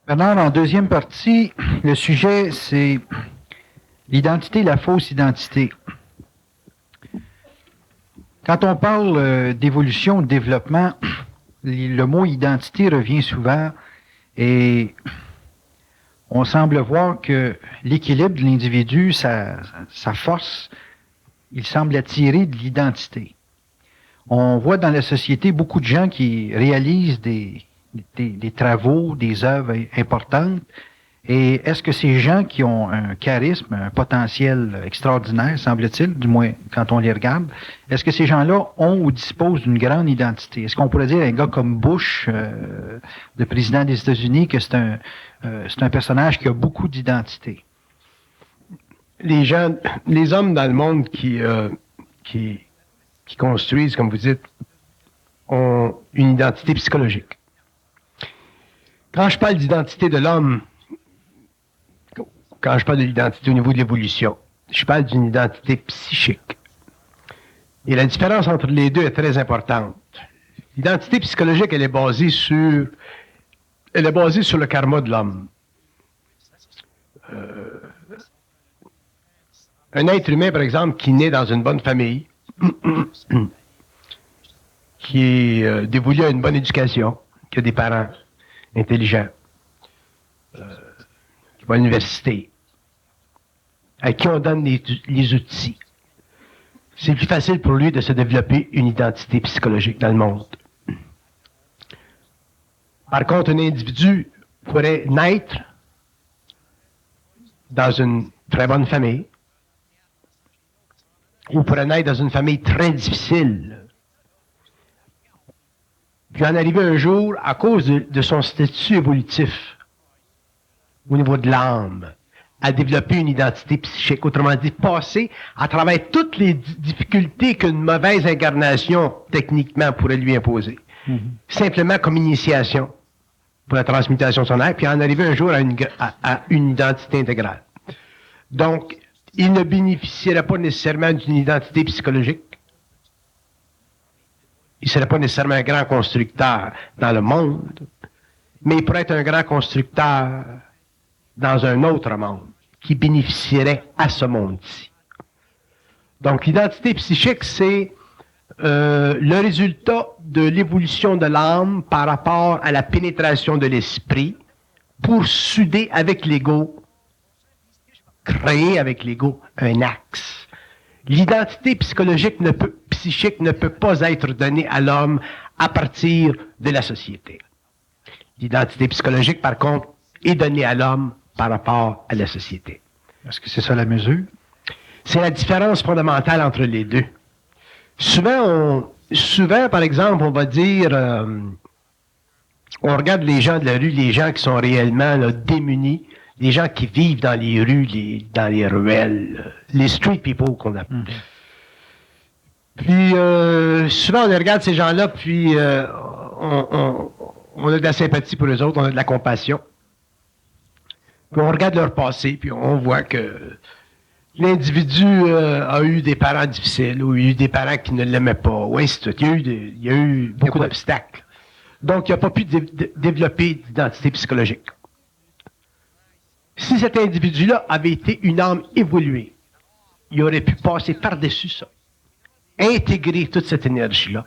Bernard, en deuxième partie, le sujet, c'est l'identité, la fausse identité. Quand on parle d'évolution, de développement, le mot identité revient souvent et on semble voir que l'équilibre de l'individu, sa force, il semble attirer de l'identité. On voit dans la société beaucoup de gens qui réalisent des travaux, des œuvres importantes. Et est-ce que ces gens qui ont un charisme, un potentiel extraordinaire, semble-t-il, du moins quand on les regarde, est-ce que ces gens-là ont ou disposent d'une grande identité? Est-ce qu'on pourrait dire un gars comme Bush, le président des États-Unis, que c'est un personnage qui a beaucoup d'identité? Les hommes dans le monde qui construisent, comme vous dites, ont une identité psychologique. Quand je parle d'identité de l'homme, quand je parle de l'identité au niveau de l'évolution, je parle d'une identité psychique. Et la différence entre les deux est très importante. L'identité psychologique, elle est basée sur le karma de l'homme. Un être humain, par exemple, qui naît dans une bonne famille, qui est dévolu à une bonne éducation, qui a des parents intelligents, qui va à l'université, à qui on donne les outils. C'est plus facile pour lui de se développer une identité psychologique dans le monde. Par contre, un individu pourrait naître dans une très bonne famille, ou pourrait naître dans une famille très difficile, puis en arriver un jour, à cause de son statut évolutif, au niveau de l'âme, à développer une identité psychique. Autrement dit, passer à travers toutes les difficultés qu'une mauvaise incarnation, techniquement, pourrait lui imposer. Mm-hmm. Simplement comme initiation pour la transmutation de son être, puis en arriver un jour à une identité intégrale. Donc, il ne bénéficierait pas nécessairement d'une identité psychologique. Il ne serait pas nécessairement un grand constructeur dans le monde, mais il pourrait être un grand constructeur dans un autre monde qui bénéficierait à ce monde-ci. Donc, l'identité psychique, c'est le résultat de l'évolution de l'âme par rapport à la pénétration de l'esprit pour souder avec l'ego, créer avec l'ego un axe. L'identité psychique ne peut pas être donnée à l'homme à partir de la société. L'identité psychologique, par contre, est donnée à l'homme par rapport à la société. Est-ce que c'est ça la mesure? C'est la différence fondamentale entre les deux. Souvent, par exemple, on va dire, on regarde les gens de la rue, les gens qui sont réellement là, démunis, les gens qui vivent dans les rues, dans les ruelles, les street people qu'on appelle. Puis, souvent, on regarde ces gens-là, puis on a de la sympathie pour eux autres, on a de la compassion. Puis on regarde leur passé, puis on voit que l'individu a eu des parents difficiles, ou eu des parents qui ne l'aimaient pas, ou ainsi de suite. Il y a eu beaucoup d'obstacles. Donc, il n'a pas pu développer d'identité psychologique. Si cet individu-là avait été une âme évoluée, il aurait pu passer par-dessus ça, intégrer toute cette énergie-là,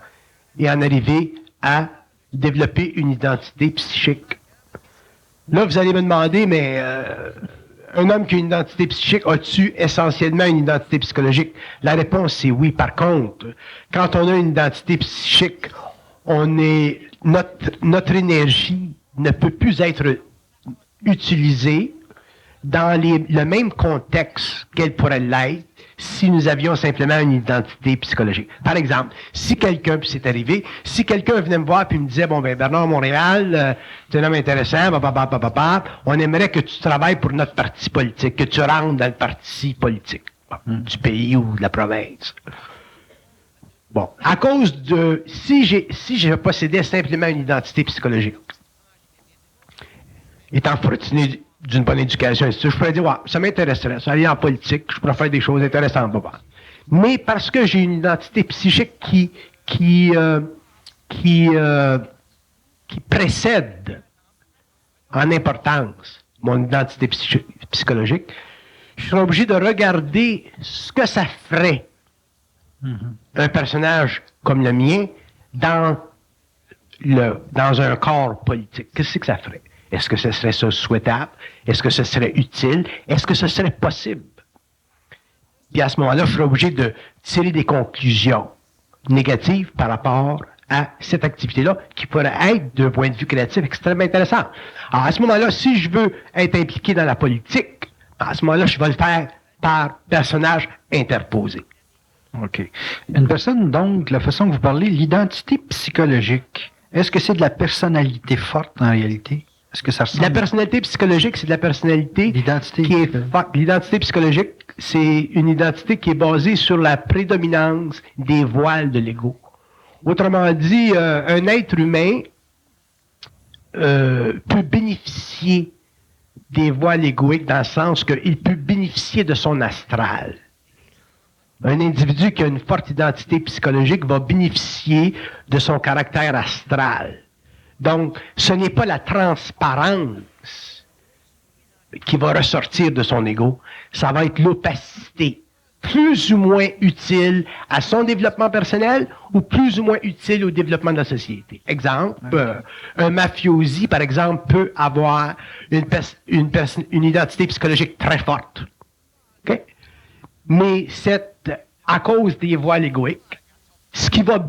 et en arriver à développer une identité psychique. Là, vous allez me demander, mais un homme qui a une identité psychique, a-tu essentiellement une identité psychologique? La réponse, c'est oui. Par contre, quand on a une identité psychique, notre énergie ne peut plus être utilisée dans le même contexte qu'elle pourrait l'être si nous avions simplement une identité psychologique. Par exemple, si quelqu'un, puis c'est arrivé, si quelqu'un venait me voir puis me disait, bon ben Bernard Montréal, tu es un homme intéressant, on aimerait que tu travailles pour notre parti politique, que tu rentres dans le parti politique du pays ou de la province. Bon, à cause de, si je possédais simplement une identité psychologique, étant fortuné d'une bonne éducation, je pourrais dire, ouais, ça m'intéresserait, ça aller en politique, je pourrais faire des choses intéressantes, papa. Mais parce que j'ai une identité psychique qui précède en importance mon identité psychologique, je serais obligé de regarder ce que ça ferait un personnage comme le mien dans un corps politique. Qu'est-ce que ça ferait? Est-ce que ce serait ça souhaitable? Est-ce que ce serait utile? Est-ce que ce serait possible? Puis à ce moment-là, je serais obligé de tirer des conclusions négatives par rapport à cette activité-là, qui pourrait être, d'un point de vue créatif, extrêmement intéressant. Alors, à ce moment-là, si je veux être impliqué dans la politique, à ce moment-là, je vais le faire par personnage interposé. OK. Une personne, donc, la façon que vous parlez, l'identité psychologique, est-ce que c'est de la personnalité forte en réalité? Est-ce que ça ressemble? La personnalité psychologique, c'est de la personnalité qui est forte. L'identité psychologique, c'est une identité qui est basée sur la prédominance des voiles de l'ego. Autrement dit, un être humain peut bénéficier des voiles égoïques dans le sens qu'il peut bénéficier de son astral. Un individu qui a une forte identité psychologique va bénéficier de son caractère astral. Donc, ce n'est pas la transparence qui va ressortir de son ego, ça va être l'opacité, plus ou moins utile à son développement personnel ou plus ou moins utile au développement de la société. Exemple, un mafiosi, par exemple, peut avoir une identité psychologique très forte. Okay? Mais à cause des voiles égoïques, ce qui va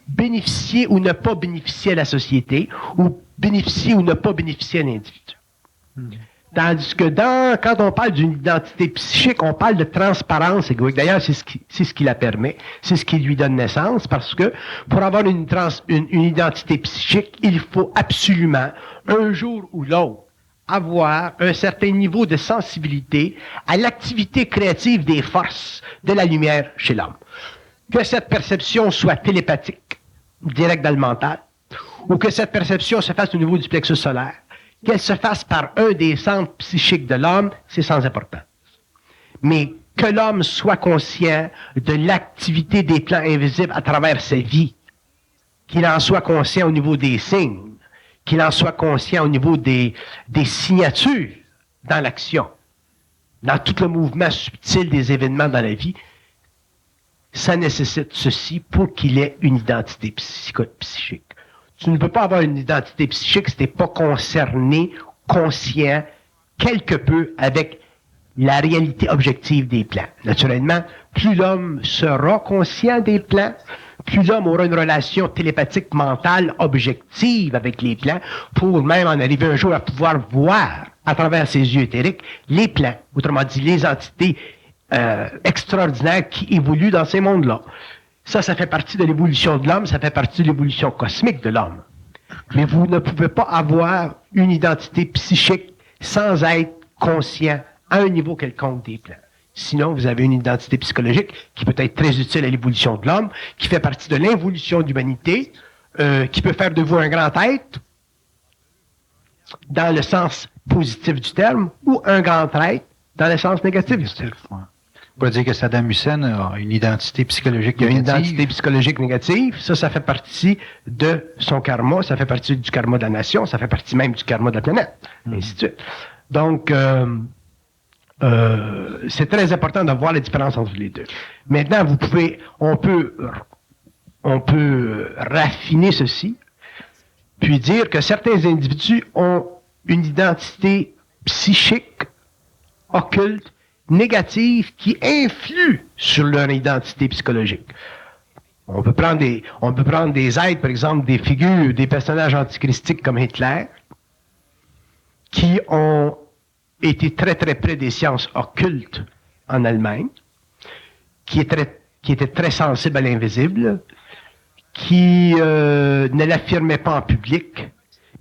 bénéficier ou ne pas bénéficier à la société, ou bénéficier ou ne pas bénéficier à l'individu. Tandis que quand on parle d'une identité psychique, on parle de transparence égoïque. D'ailleurs, c'est ce qui la permet, c'est ce qui lui donne naissance, parce que pour avoir une identité psychique, il faut absolument, un jour ou l'autre, avoir un certain niveau de sensibilité à l'activité créative des forces de la lumière chez l'homme. Que cette perception soit télépathique, directe dans le mental, ou que cette perception se fasse au niveau du plexus solaire, qu'elle se fasse par un des centres psychiques de l'homme, c'est sans importance. Mais que l'homme soit conscient de l'activité des plans invisibles à travers sa vie, qu'il en soit conscient au niveau des signes, qu'il en soit conscient au niveau des signatures dans l'action, dans tout le mouvement subtil des événements dans la vie, ça nécessite ceci pour qu'il ait une identité psychique. Tu ne peux pas avoir une identité psychique si tu n'es pas concerné, conscient, quelque peu avec la réalité objective des plans. Naturellement, plus l'homme sera conscient des plans, plus l'homme aura une relation télépathique mentale objective avec les plans, pour même en arriver un jour à pouvoir voir à travers ses yeux éthériques les plans, autrement dit les entités extraordinaires qui évoluent dans ces mondes-là. Ça fait partie de l'évolution de l'homme, ça fait partie de l'évolution cosmique de l'homme. Mais vous ne pouvez pas avoir une identité psychique sans être conscient à un niveau quelconque des plans. Sinon, vous avez une identité psychologique qui peut être très utile à l'évolution de l'homme, qui fait partie de l'involution de l'humanité, qui peut faire de vous un grand être, dans le sens positif du terme, ou un grand être, dans le sens négatif du terme. On peut dire que Saddam Hussein a une identité psychologique négative. Il y a une identité psychologique négative. Ça fait partie de son karma, ça fait partie du karma de la nation, ça fait partie même du karma de la planète, et ainsi de suite. Donc, c'est très important de voir la différence entre les deux. Maintenant, on peut raffiner ceci, puis dire que certains individus ont une identité psychique, occulte, négative, qui influe sur leur identité psychologique. On peut prendre des êtres, par exemple, des figures, des personnages antichristiques comme Hitler, qui ont été très très près des sciences occultes en Allemagne, qui étaient très sensibles à l'invisible, qui ne l'affirmaient pas en public,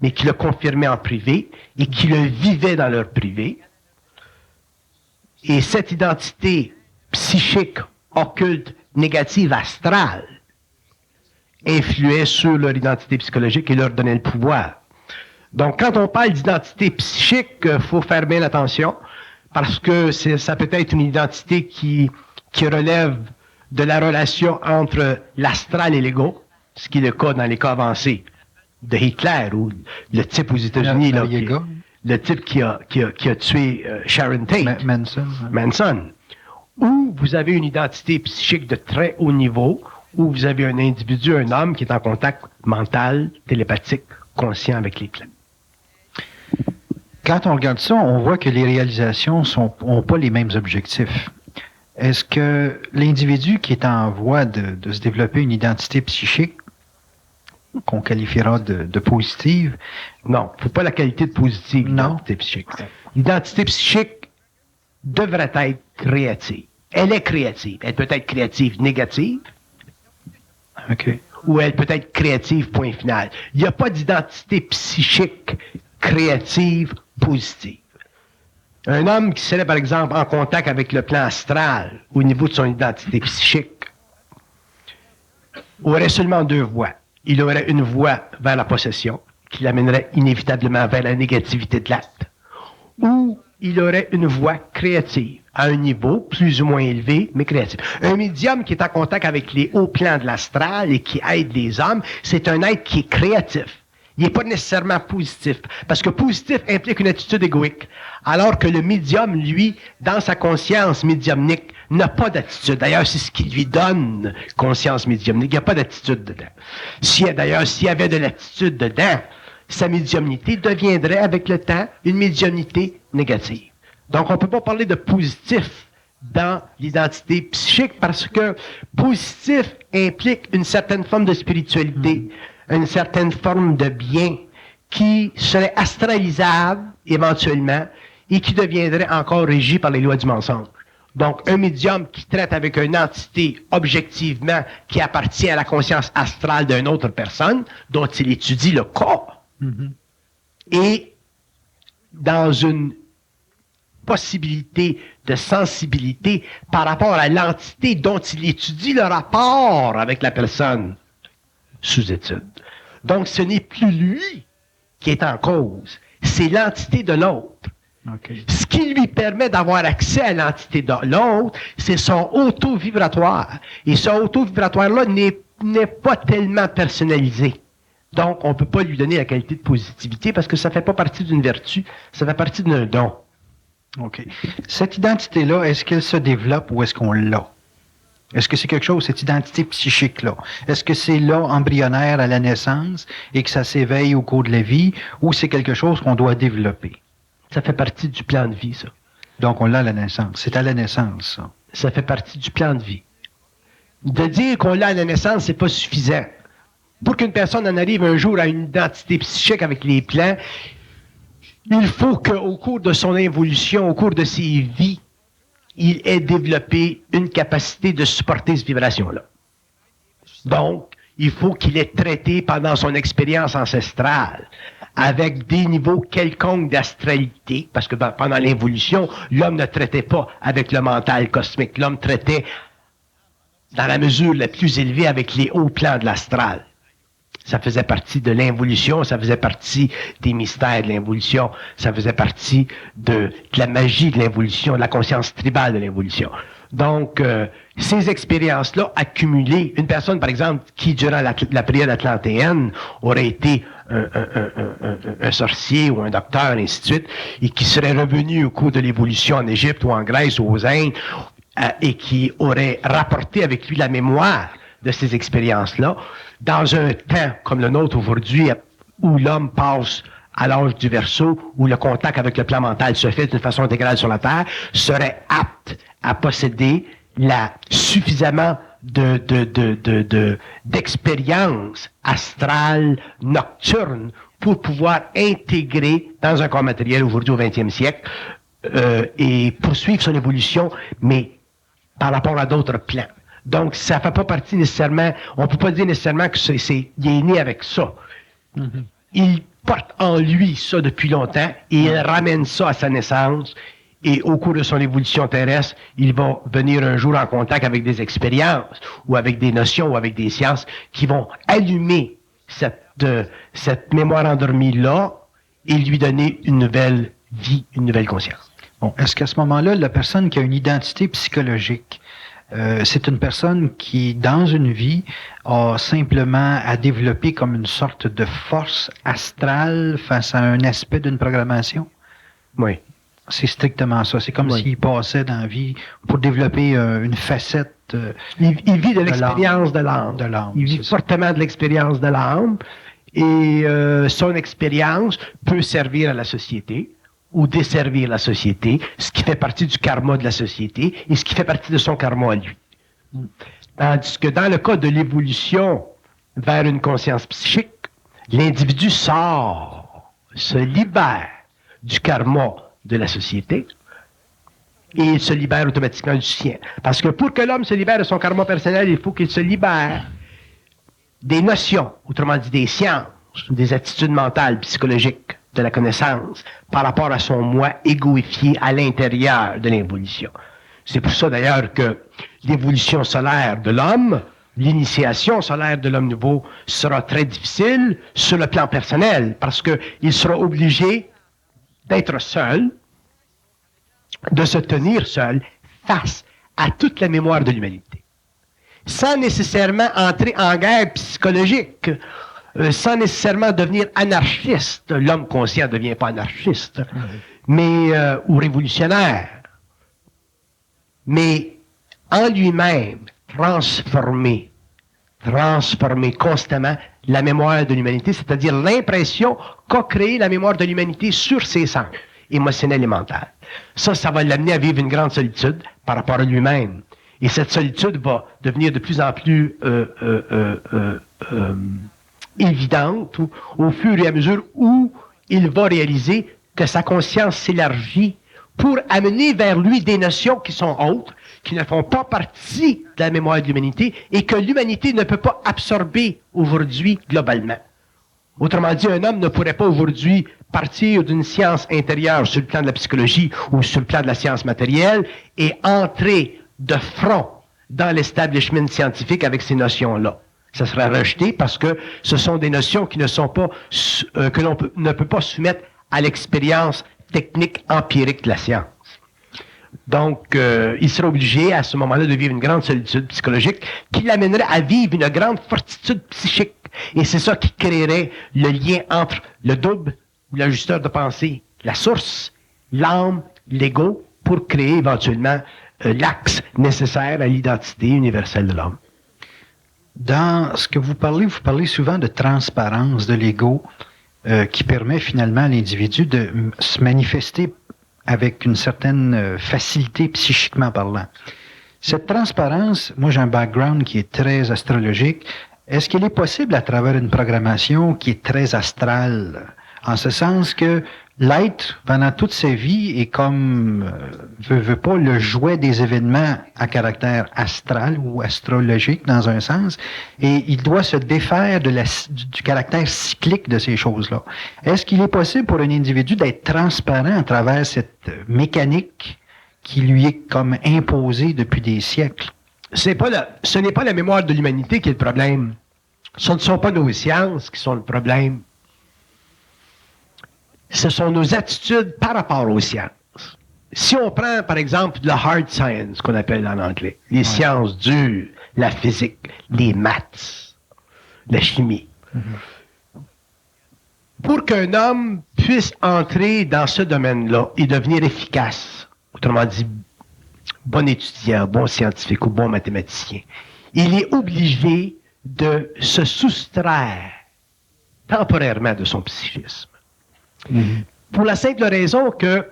mais qui le confirmaient en privé, et qui le vivaient dans leur privé. Et cette identité psychique, occulte, négative, astrale, influait sur leur identité psychologique et leur donnait le pouvoir. Donc, quand on parle d'identité psychique, il faut faire bien attention, parce que ça peut être une identité qui relève de la relation entre l'astral et l'ego, ce qui est le cas dans les cas avancés de Hitler ou le type aux États-Unis, là, Noriega. le type qui a tué Sharon Tate, Manson. Manson, où vous avez une identité psychique de très haut niveau, où vous avez un individu, un homme qui est en contact mental, télépathique, conscient avec les plans. Quand on regarde ça, on voit que les réalisations n'ont pas les mêmes objectifs. Est-ce que l'individu qui est en voie de se développer une identité psychique, qu'on qualifiera de positive... Non, il ne faut pas la qualité de positive, Non. l'identité psychique. L'identité psychique devrait être créative. Elle est créative. Elle peut être créative négative, OK. ou elle peut être créative, point final. Il n'y a pas d'identité psychique créative positive. Un homme qui serait, par exemple, en contact avec le plan astral au niveau de son identité psychique aurait seulement deux voies. Il aurait une voie vers la possession, qui l'amènerait inévitablement vers la négativité de l'acte, ou il aurait une voie créative, à un niveau plus ou moins élevé, mais créatif. Un médium qui est en contact avec les hauts plans de l'astral et qui aide les hommes, c'est un être qui est créatif. Il n'est pas nécessairement positif, parce que positif implique une attitude égoïque, alors que le médium, lui, dans sa conscience médiumnique, n'a pas d'attitude. D'ailleurs, c'est ce qui lui donne conscience médiumnique. Il n'y a pas d'attitude dedans. S'il y avait de l'attitude dedans, sa médiumnité deviendrait, avec le temps, une médiumnité négative. Donc, on ne peut pas parler de positif dans l'identité psychique, parce que positif implique une certaine forme de spiritualité, une certaine forme de bien qui serait astralisable éventuellement et qui deviendrait encore régi par les lois du mensonge. Donc, un médium qui traite avec une entité objectivement qui appartient à la conscience astrale d'une autre personne, dont il étudie le corps, et dans une possibilité de sensibilité par rapport à l'entité dont il étudie le rapport avec la personne sous étude. Donc, ce n'est plus lui qui est en cause, c'est l'entité de l'autre. Okay. Ce qui lui permet d'avoir accès à l'entité de l'autre, c'est son auto-vibratoire. Et ce auto-vibratoire-là n'est pas tellement personnalisé. Donc, on ne peut pas lui donner la qualité de positivité parce que ça ne fait pas partie d'une vertu, ça fait partie d'un don. OK. Cette identité-là, est-ce qu'elle se développe ou est-ce qu'on l'a? Est-ce que c'est quelque chose, cette identité psychique-là? Est-ce que c'est là, embryonnaire à la naissance et que ça s'éveille au cours de la vie ou c'est quelque chose qu'on doit développer? Ça fait partie du plan de vie, ça. Donc, on l'a à la naissance. C'est à la naissance, ça. Ça fait partie du plan de vie. De dire qu'on l'a à la naissance, c'est pas suffisant. Pour qu'une personne en arrive un jour à une identité psychique avec les plans, il faut qu'au cours de son évolution, au cours de ses vies, il ait développé une capacité de supporter cette vibration-là. Donc, il faut qu'il ait traité pendant son expérience ancestrale avec des niveaux quelconques d'astralité, parce que pendant l'évolution, l'homme ne traitait pas avec le mental cosmique. L'homme traitait dans la mesure la plus élevée avec les hauts plans de l'astral. Ça faisait partie de l'involution, ça faisait partie des mystères de l'involution, ça faisait partie de la magie de l'involution, de la conscience tribale de l'involution. Donc, ces expériences-là accumulées, une personne, par exemple, qui, durant la période atlantéenne, aurait été un sorcier ou un docteur, et ainsi de suite, et qui serait revenu au cours de l'évolution en Égypte ou en Grèce ou aux Indes, et qui aurait rapporté avec lui la mémoire de ces expériences-là, dans un temps comme le nôtre aujourd'hui, où l'homme passe à l'âge du Verseau, où le contact avec le plan mental se fait d'une façon intégrale sur la Terre, serait apte à posséder suffisamment d'expérience astrale nocturne pour pouvoir intégrer dans un corps matériel aujourd'hui au 20e siècle et poursuivre son évolution, mais par rapport à d'autres plans. Donc, ça ne fait pas partie nécessairement, on ne peut pas dire nécessairement qu'il est né avec ça. Mm-hmm. Il porte en lui ça depuis longtemps et il ramène ça à sa naissance et au cours de son évolution terrestre, il va venir un jour en contact avec des expériences ou avec des notions ou avec des sciences qui vont allumer cette mémoire endormie-là et lui donner une nouvelle vie, une nouvelle conscience. Bon, est-ce qu'à ce moment-là, la personne qui a une identité psychologique, c'est une personne qui, dans une vie, a simplement à développer comme une sorte de force astrale face à un aspect d'une programmation. Oui. C'est strictement ça. C'est comme Oui. s'il passait dans la vie pour développer une facette. Il vit de l'expérience de l'âme. De l'âme, Il vit c'est ça. fortement de l'expérience de l'âme. Et son expérience peut servir à la société ou desservir la société, ce qui fait partie du karma de la société et ce qui fait partie de son karma à lui. Tandis que dans le cas de l'évolution vers une conscience psychique, l'individu sort, se libère du karma de la société et il se libère automatiquement du sien. Parce que pour que l'homme se libère de son karma personnel, il faut qu'il se libère des notions, autrement dit des sciences, des attitudes mentales, psychologiques, de la connaissance, par rapport à son moi égoïfié à l'intérieur de l'évolution. C'est pour ça d'ailleurs que l'évolution solaire de l'homme, l'initiation solaire de l'homme nouveau sera très difficile sur le plan personnel, parce qu'il sera obligé d'être seul, de se tenir seul face à toute la mémoire de l'humanité, sans nécessairement entrer en guerre psychologique, sans nécessairement devenir anarchiste. L'homme conscient ne devient pas anarchiste, mais ou révolutionnaire, mais en lui-même transformer constamment la mémoire de l'humanité, c'est-à-dire l'impression qu'a créé la mémoire de l'humanité sur ses sens émotionnels et mentaux. Ça va l'amener à vivre une grande solitude par rapport à lui-même. Et cette solitude va devenir de plus en plus évidente au fur et à mesure où il va réaliser que sa conscience s'élargit pour amener vers lui des notions qui sont autres, qui ne font pas partie de la mémoire de l'humanité et que l'humanité ne peut pas absorber aujourd'hui globalement. Autrement dit, un homme ne pourrait pas aujourd'hui partir d'une science intérieure sur le plan de la psychologie ou sur le plan de la science matérielle et entrer de front dans l'establishment scientifique avec ces notions-là. Ça sera rejeté parce que ce sont des notions qui ne sont pas, que l'on ne peut pas soumettre à l'expérience technique empirique de la science. Donc, il sera obligé à ce moment-là de vivre une grande solitude psychologique qui l'amènerait à vivre une grande fortitude psychique. Et c'est ça qui créerait le lien entre le double ou l'ajusteur de pensée, la source, l'âme, l'ego, pour créer éventuellement l'axe nécessaire à l'identité universelle de l'homme. Dans ce que vous parlez souvent de transparence de l'ego qui permet finalement à l'individu de se manifester avec une certaine facilité psychiquement parlant. Cette transparence, moi j'ai un background qui est très astrologique. Est-ce qu'elle est possible à travers une programmation qui est très astrale? En ce sens que l'être, pendant toute sa vie, est comme, veut pas, le jouet des événements à caractère astral ou astrologique dans un sens, et il doit se défaire du caractère cyclique de ces choses-là. Est-ce qu'il est possible pour un individu d'être transparent à travers cette mécanique qui lui est comme imposée depuis des siècles? Ce n'est pas la mémoire de l'humanité qui est le problème. Ce ne sont pas nos sciences qui sont le problème. Ce sont nos attitudes par rapport aux sciences. Si on prend, par exemple, le hard science, qu'on appelle en anglais, les sciences dures, la physique, les maths, la chimie. Pour qu'un homme puisse entrer dans ce domaine-là et devenir efficace, autrement dit, bon étudiant, bon scientifique ou bon mathématicien, il est obligé de se soustraire temporairement de son psychisme. Pour la simple raison que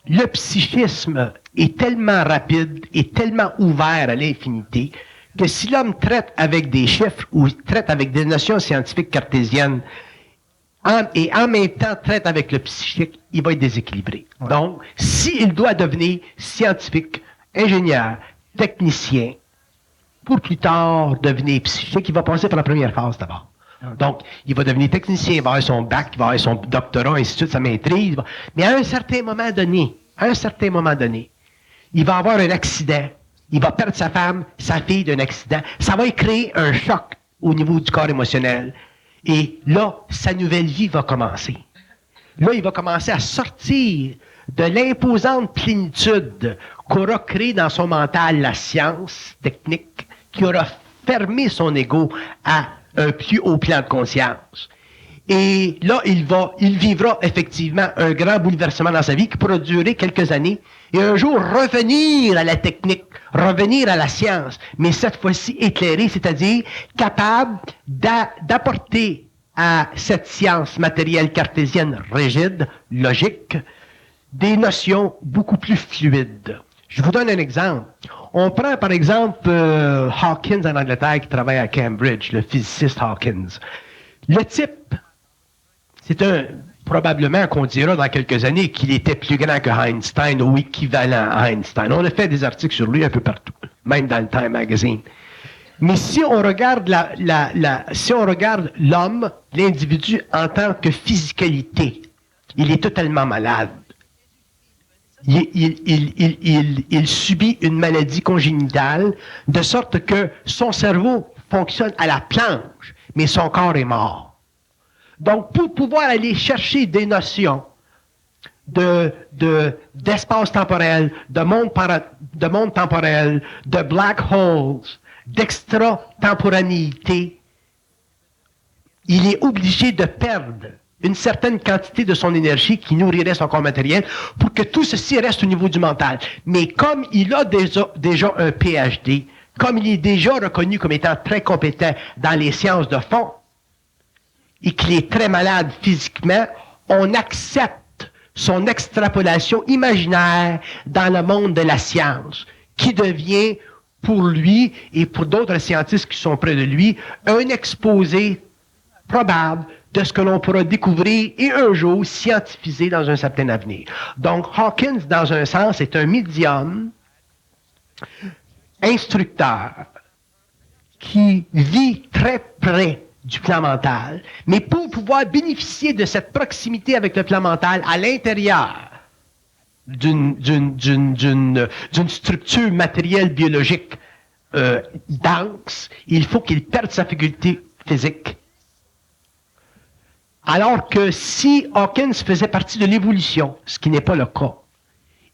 le psychisme est tellement rapide et tellement ouvert à l'infinité que si l'homme traite avec des chiffres ou traite avec des notions scientifiques cartésiennes et en même temps traite avec le psychique, il va être déséquilibré. Ouais. Donc, s'il doit devenir scientifique, ingénieur, technicien, pour plus tard devenir psychique, il va passer par la première phase d'abord. Donc, il va devenir technicien, il va avoir son bac, il va avoir son doctorat, ainsi de suite, sa maîtrise. Mais à un certain moment donné, il va avoir un accident. Il va perdre sa femme, sa fille d'un accident. Ça va créer un choc au niveau du corps émotionnel. Et là, sa nouvelle vie va commencer. là, il va commencer à sortir de l'imposante plénitude qu'aura créé dans son mental la science technique, qui aura fermé son ego à un plus haut plan de conscience. Et là, il vivra effectivement un grand bouleversement dans sa vie qui pourra durer quelques années et un jour revenir à la technique, revenir à la science, mais cette fois-ci éclairé, c'est-à-dire capable d'apporter à cette science matérielle cartésienne rigide, logique, des notions beaucoup plus fluides. Je vous donne un exemple. On prend par exemple Hawkins en Angleterre qui travaille à Cambridge, le physiciste Hawkins. Le type, probablement qu'on dira dans quelques années qu'il était plus grand que Einstein ou équivalent à Einstein. On a fait des articles sur lui un peu partout, même dans le Time Magazine. Mais si on regarde si on regarde l'homme, l'individu en tant que physicalité, il est totalement malade. Il subit une maladie congénitale, de sorte que son cerveau fonctionne à la planche, mais son corps est mort. Donc, pour pouvoir aller chercher des notions d'espace temporel, de monde temporel, de black holes, d'extra-temporanéité, il est obligé de perdre une certaine quantité de son énergie qui nourrirait son corps matériel pour que tout ceci reste au niveau du mental. Mais comme il a déjà un PhD, comme il est déjà reconnu comme étant très compétent dans les sciences de fond, et qu'il est très malade physiquement, on accepte son extrapolation imaginaire dans le monde de la science, qui devient pour lui et pour d'autres scientistes qui sont près de lui un exposé probable de ce que l'on pourra découvrir et un jour scientifiser dans un certain avenir. Donc Hawkins, dans un sens, est un médium instructeur qui vit très près du plan mental, mais pour pouvoir bénéficier de cette proximité avec le plan mental à l'intérieur d'une structure matérielle biologique dense, il faut qu'il perde sa faculté physique. Alors que si Hawkins faisait partie de l'évolution, ce qui n'est pas le cas,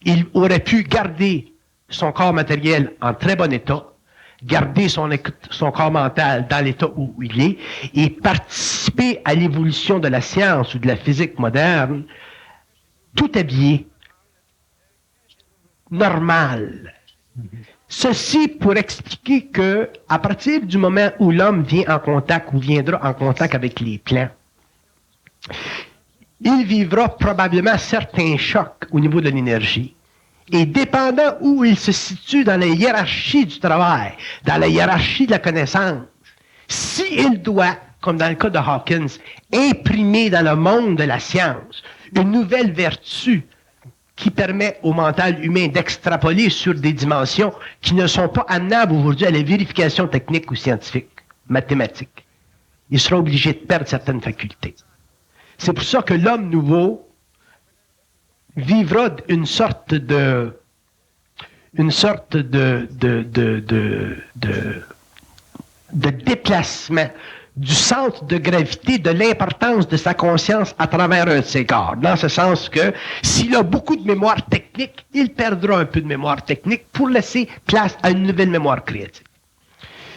il aurait pu garder son corps matériel en très bon état, garder son corps mental dans l'état où il est et participer à l'évolution de la science ou de la physique moderne, tout habillé, normal. Ceci pour expliquer que, à partir du moment où l'homme vient en contact ou viendra en contact avec les plans, il vivra probablement certains chocs au niveau de l'énergie. Et dépendant où il se situe dans la hiérarchie du travail, dans la hiérarchie de la connaissance, s'il doit, comme dans le cas de Hawkins, imprimer dans le monde de la science une nouvelle vertu qui permet au mental humain d'extrapoler sur des dimensions qui ne sont pas amenables aujourd'hui à la vérification technique ou scientifique, mathématique, il sera obligé de perdre certaines facultés. C'est pour ça que l'homme nouveau vivra une sorte de déplacement du centre de gravité de l'importance de sa conscience à travers un de ses corps. Dans ce sens que s'il a beaucoup de mémoire technique, il perdra un peu de mémoire technique pour laisser place à une nouvelle mémoire créative.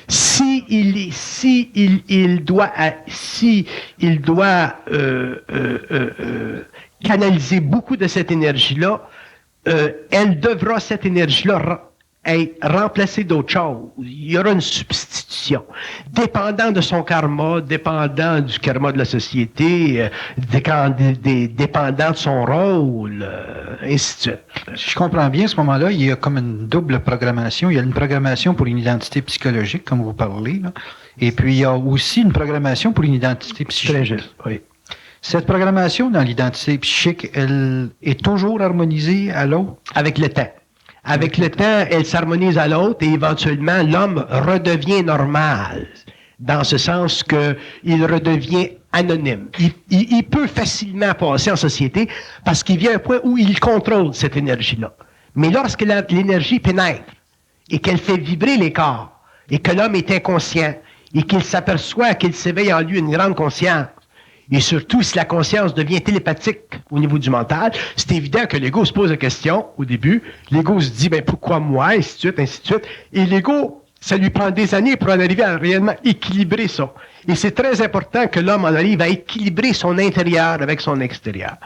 Il doit canaliser beaucoup de cette énergie-là, elle devra, cette énergie-là, être remplacée d'autre chose. Il y aura une substitution. Dépendant de son karma, dépendant du karma de la société, dépendant de son rôle, ainsi de suite. Si je comprends bien, à ce moment-là, il y a comme une double programmation. Il y a une programmation pour une identité psychologique, comme vous parlez, là. Et puis il y a aussi une programmation pour une identité psychique. Très juste, oui. Cette programmation dans l'identité psychique, elle est toujours harmonisée à l'autre? Avec le temps. Avec le temps, elle s'harmonise à l'autre et éventuellement, l'homme redevient normal. Dans ce sens qu'il redevient anonyme. Il peut facilement passer en société parce qu'il vient à un point où il contrôle cette énergie-là. Mais lorsque l'énergie pénètre et qu'elle fait vibrer les corps et que l'homme est inconscient et qu'il s'aperçoit qu'il s'éveille en lui une grande conscience, Et surtout, si la conscience devient télépathique au niveau du mental, c'est évident que l'ego se pose la question au début. L'ego se dit, pourquoi moi, ainsi de suite, ainsi de suite. Et l'ego, ça lui prend des années pour en arriver à réellement équilibrer ça. Et c'est très important que l'homme en arrive à équilibrer son intérieur avec son extérieur.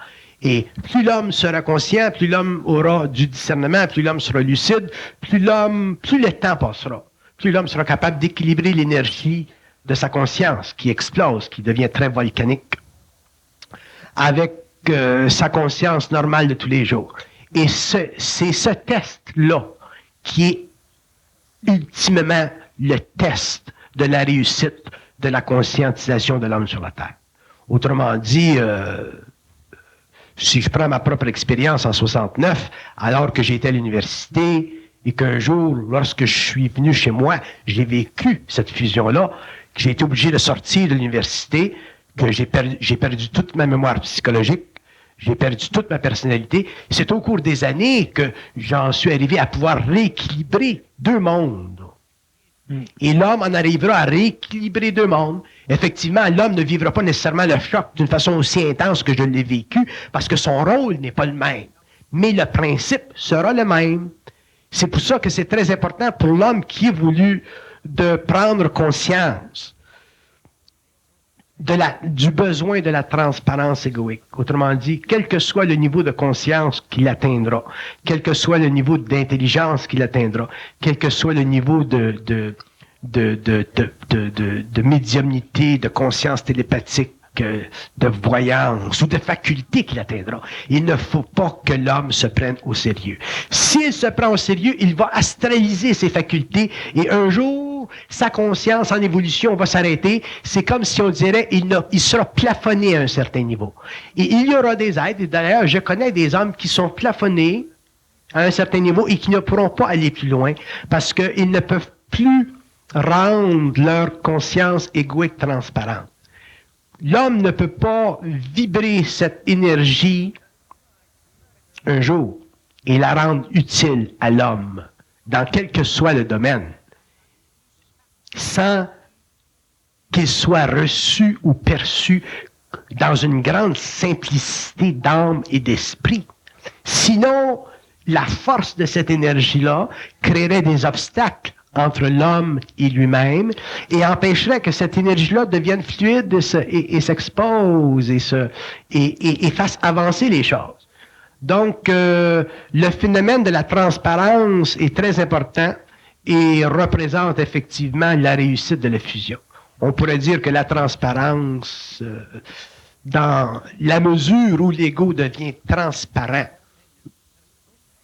Et plus l'homme sera conscient, plus l'homme aura du discernement, plus l'homme sera lucide, plus le temps passera, plus l'homme sera capable d'équilibrer l'énergie de sa conscience qui explose, qui devient très volcanique, avec sa conscience normale de tous les jours. Et c'est ce test-là qui est ultimement le test de la réussite de la conscientisation de l'homme sur la Terre. Autrement dit, si je prends ma propre expérience en 69, alors que j'étais à l'université et qu'un jour, lorsque je suis venu chez moi, j'ai vécu cette fusion-là, que j'ai été obligé de sortir de l'université, que j'ai perdu toute ma mémoire psychologique, j'ai perdu toute ma personnalité. C'est au cours des années que j'en suis arrivé à pouvoir rééquilibrer deux mondes. Et l'homme en arrivera à rééquilibrer deux mondes. Effectivement, l'homme ne vivra pas nécessairement le choc d'une façon aussi intense que je l'ai vécu, parce que son rôle n'est pas le même. Mais le principe sera le même. C'est pour ça que c'est très important pour l'homme qui évolue de prendre conscience du besoin de la transparence égoïque. Autrement dit, quel que soit le niveau de conscience qu'il atteindra, quel que soit le niveau d'intelligence qu'il atteindra, quel que soit le niveau de médiumnité, de conscience télépathique, de voyance ou de faculté qu'il atteindra. Il ne faut pas que l'homme se prenne au sérieux. S'il se prend au sérieux, il va astraliser ses facultés et un jour, sa conscience en évolution va s'arrêter. C'est comme si on dirait il sera plafonné à un certain niveau. Et il y aura des aides. Et d'ailleurs, je connais des hommes qui sont plafonnés à un certain niveau et qui ne pourront pas aller plus loin parce qu'ils ne peuvent plus rendre leur conscience égoïque transparente. L'homme ne peut pas vibrer cette énergie un jour et la rendre utile à l'homme, dans quel que soit le domaine, sans qu'il soit reçu ou perçu dans une grande simplicité d'âme et d'esprit. Sinon, la force de cette énergie-là créerait des obstacles entre l'homme et lui-même, et empêcherait que cette énergie-là devienne fluide et s'expose et fasse avancer les choses. Donc, le phénomène de la transparence est très important et représente effectivement la réussite de la fusion. On pourrait dire que la transparence, dans la mesure où l'ego devient transparent,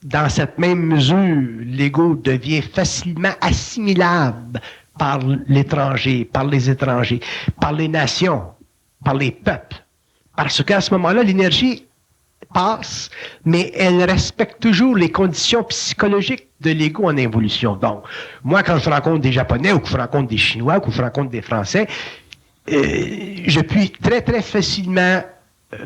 dans cette même mesure, l'ego devient facilement assimilable par l'étranger, par les étrangers, par les nations, par les peuples. Parce qu'à ce moment-là, l'énergie passe, mais elle respecte toujours les conditions psychologiques de l'ego en évolution. Donc, moi, quand je rencontre des Japonais, ou que je rencontre des Chinois, ou que je rencontre des Français, je puis très, très facilement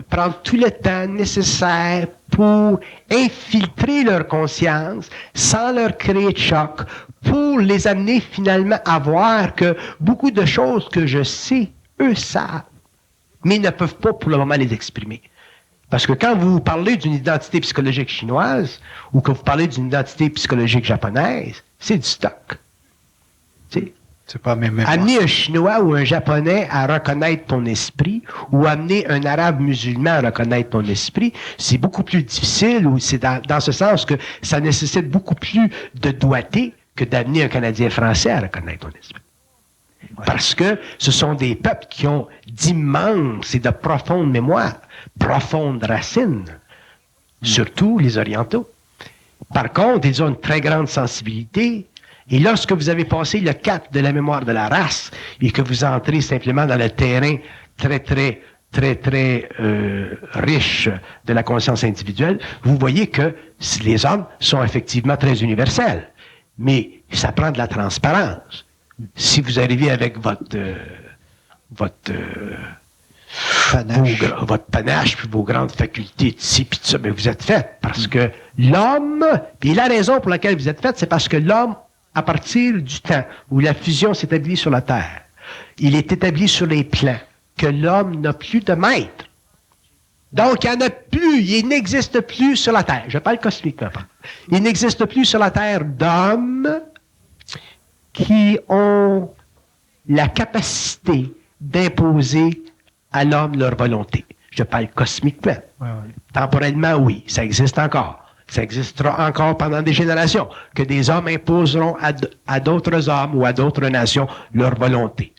prendre tout le temps nécessaire pour infiltrer leur conscience sans leur créer de choc, pour les amener finalement à voir que beaucoup de choses que je sais, eux savent, mais ils ne peuvent pas pour le moment les exprimer. Parce que quand vous parlez d'une identité psychologique chinoise ou que vous parlez d'une identité psychologique japonaise, c'est du stock. T'sais? C'est pas même amener un Chinois ou un Japonais à reconnaître ton esprit ou amener un Arabe musulman à reconnaître ton esprit, c'est beaucoup plus difficile ou c'est dans ce sens que ça nécessite beaucoup plus de doigté que d'amener un Canadien français à reconnaître ton esprit. Ouais. Parce que ce sont des peuples qui ont d'immenses et de profondes mémoires, profondes racines, surtout les Orientaux. Par contre, ils ont une très grande sensibilité. Et lorsque vous avez passé le cap de la mémoire de la race et que vous entrez simplement dans le terrain très riche de la conscience individuelle, vous voyez que les hommes sont effectivement très universels. Mais ça prend de la transparence. Si vous arrivez avec votre panache, puis vos grandes facultés de ci, puis de ça, mais vous êtes fait. Parce que l'homme, puis la raison pour laquelle vous êtes fait, c'est parce que l'homme, à partir du temps où la fusion s'établit sur la Terre, il est établi sur les plans. que l'homme n'a plus de maître. Donc, il n'y en a plus, il n'existe plus sur la Terre. Je parle cosmiquement. Il n'existe plus sur la Terre d'hommes qui ont la capacité d'imposer à l'homme leur volonté. Je parle cosmiquement. Ouais. Temporellement, oui, ça existe encore. Ça existera encore pendant des générations, que des hommes imposeront à d'autres hommes ou à d'autres nations leur volonté.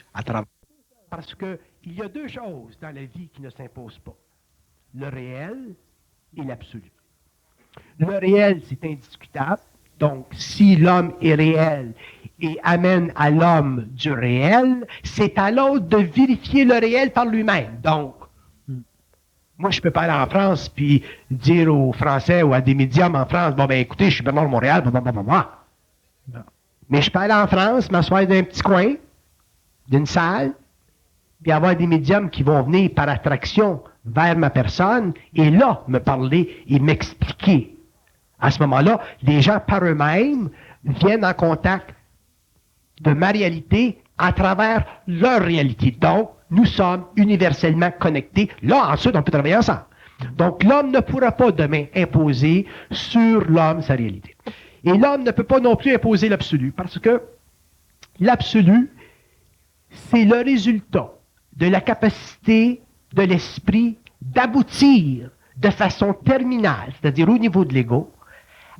Parce qu'il y a deux choses dans la vie qui ne s'imposent pas. Le réel et l'absolu. Le réel, c'est indiscutable. Donc, si l'homme est réel et amène à l'homme du réel, c'est à l'autre de vérifier le réel par lui-même. Donc, moi, je peux pas aller en France puis dire aux Français ou à des médiums en France, bon, ben écoutez, je suis Bernard de Montréal, blablabla. Mais je peux aller en France, m'asseoir dans un petit coin, d'une salle, puis avoir des médiums qui vont venir par attraction vers ma personne, et là, me parler et m'expliquer. À ce moment-là, les gens par eux-mêmes viennent en contact de ma réalité à travers leur réalité. Donc, nous sommes universellement connectés. Là, ensuite, on peut travailler ensemble. Donc, l'homme ne pourra pas demain imposer sur l'homme sa réalité. Et l'homme ne peut pas non plus imposer l'absolu, parce que l'absolu, c'est le résultat de la capacité de l'esprit d'aboutir de façon terminale, c'est-à-dire au niveau de l'ego,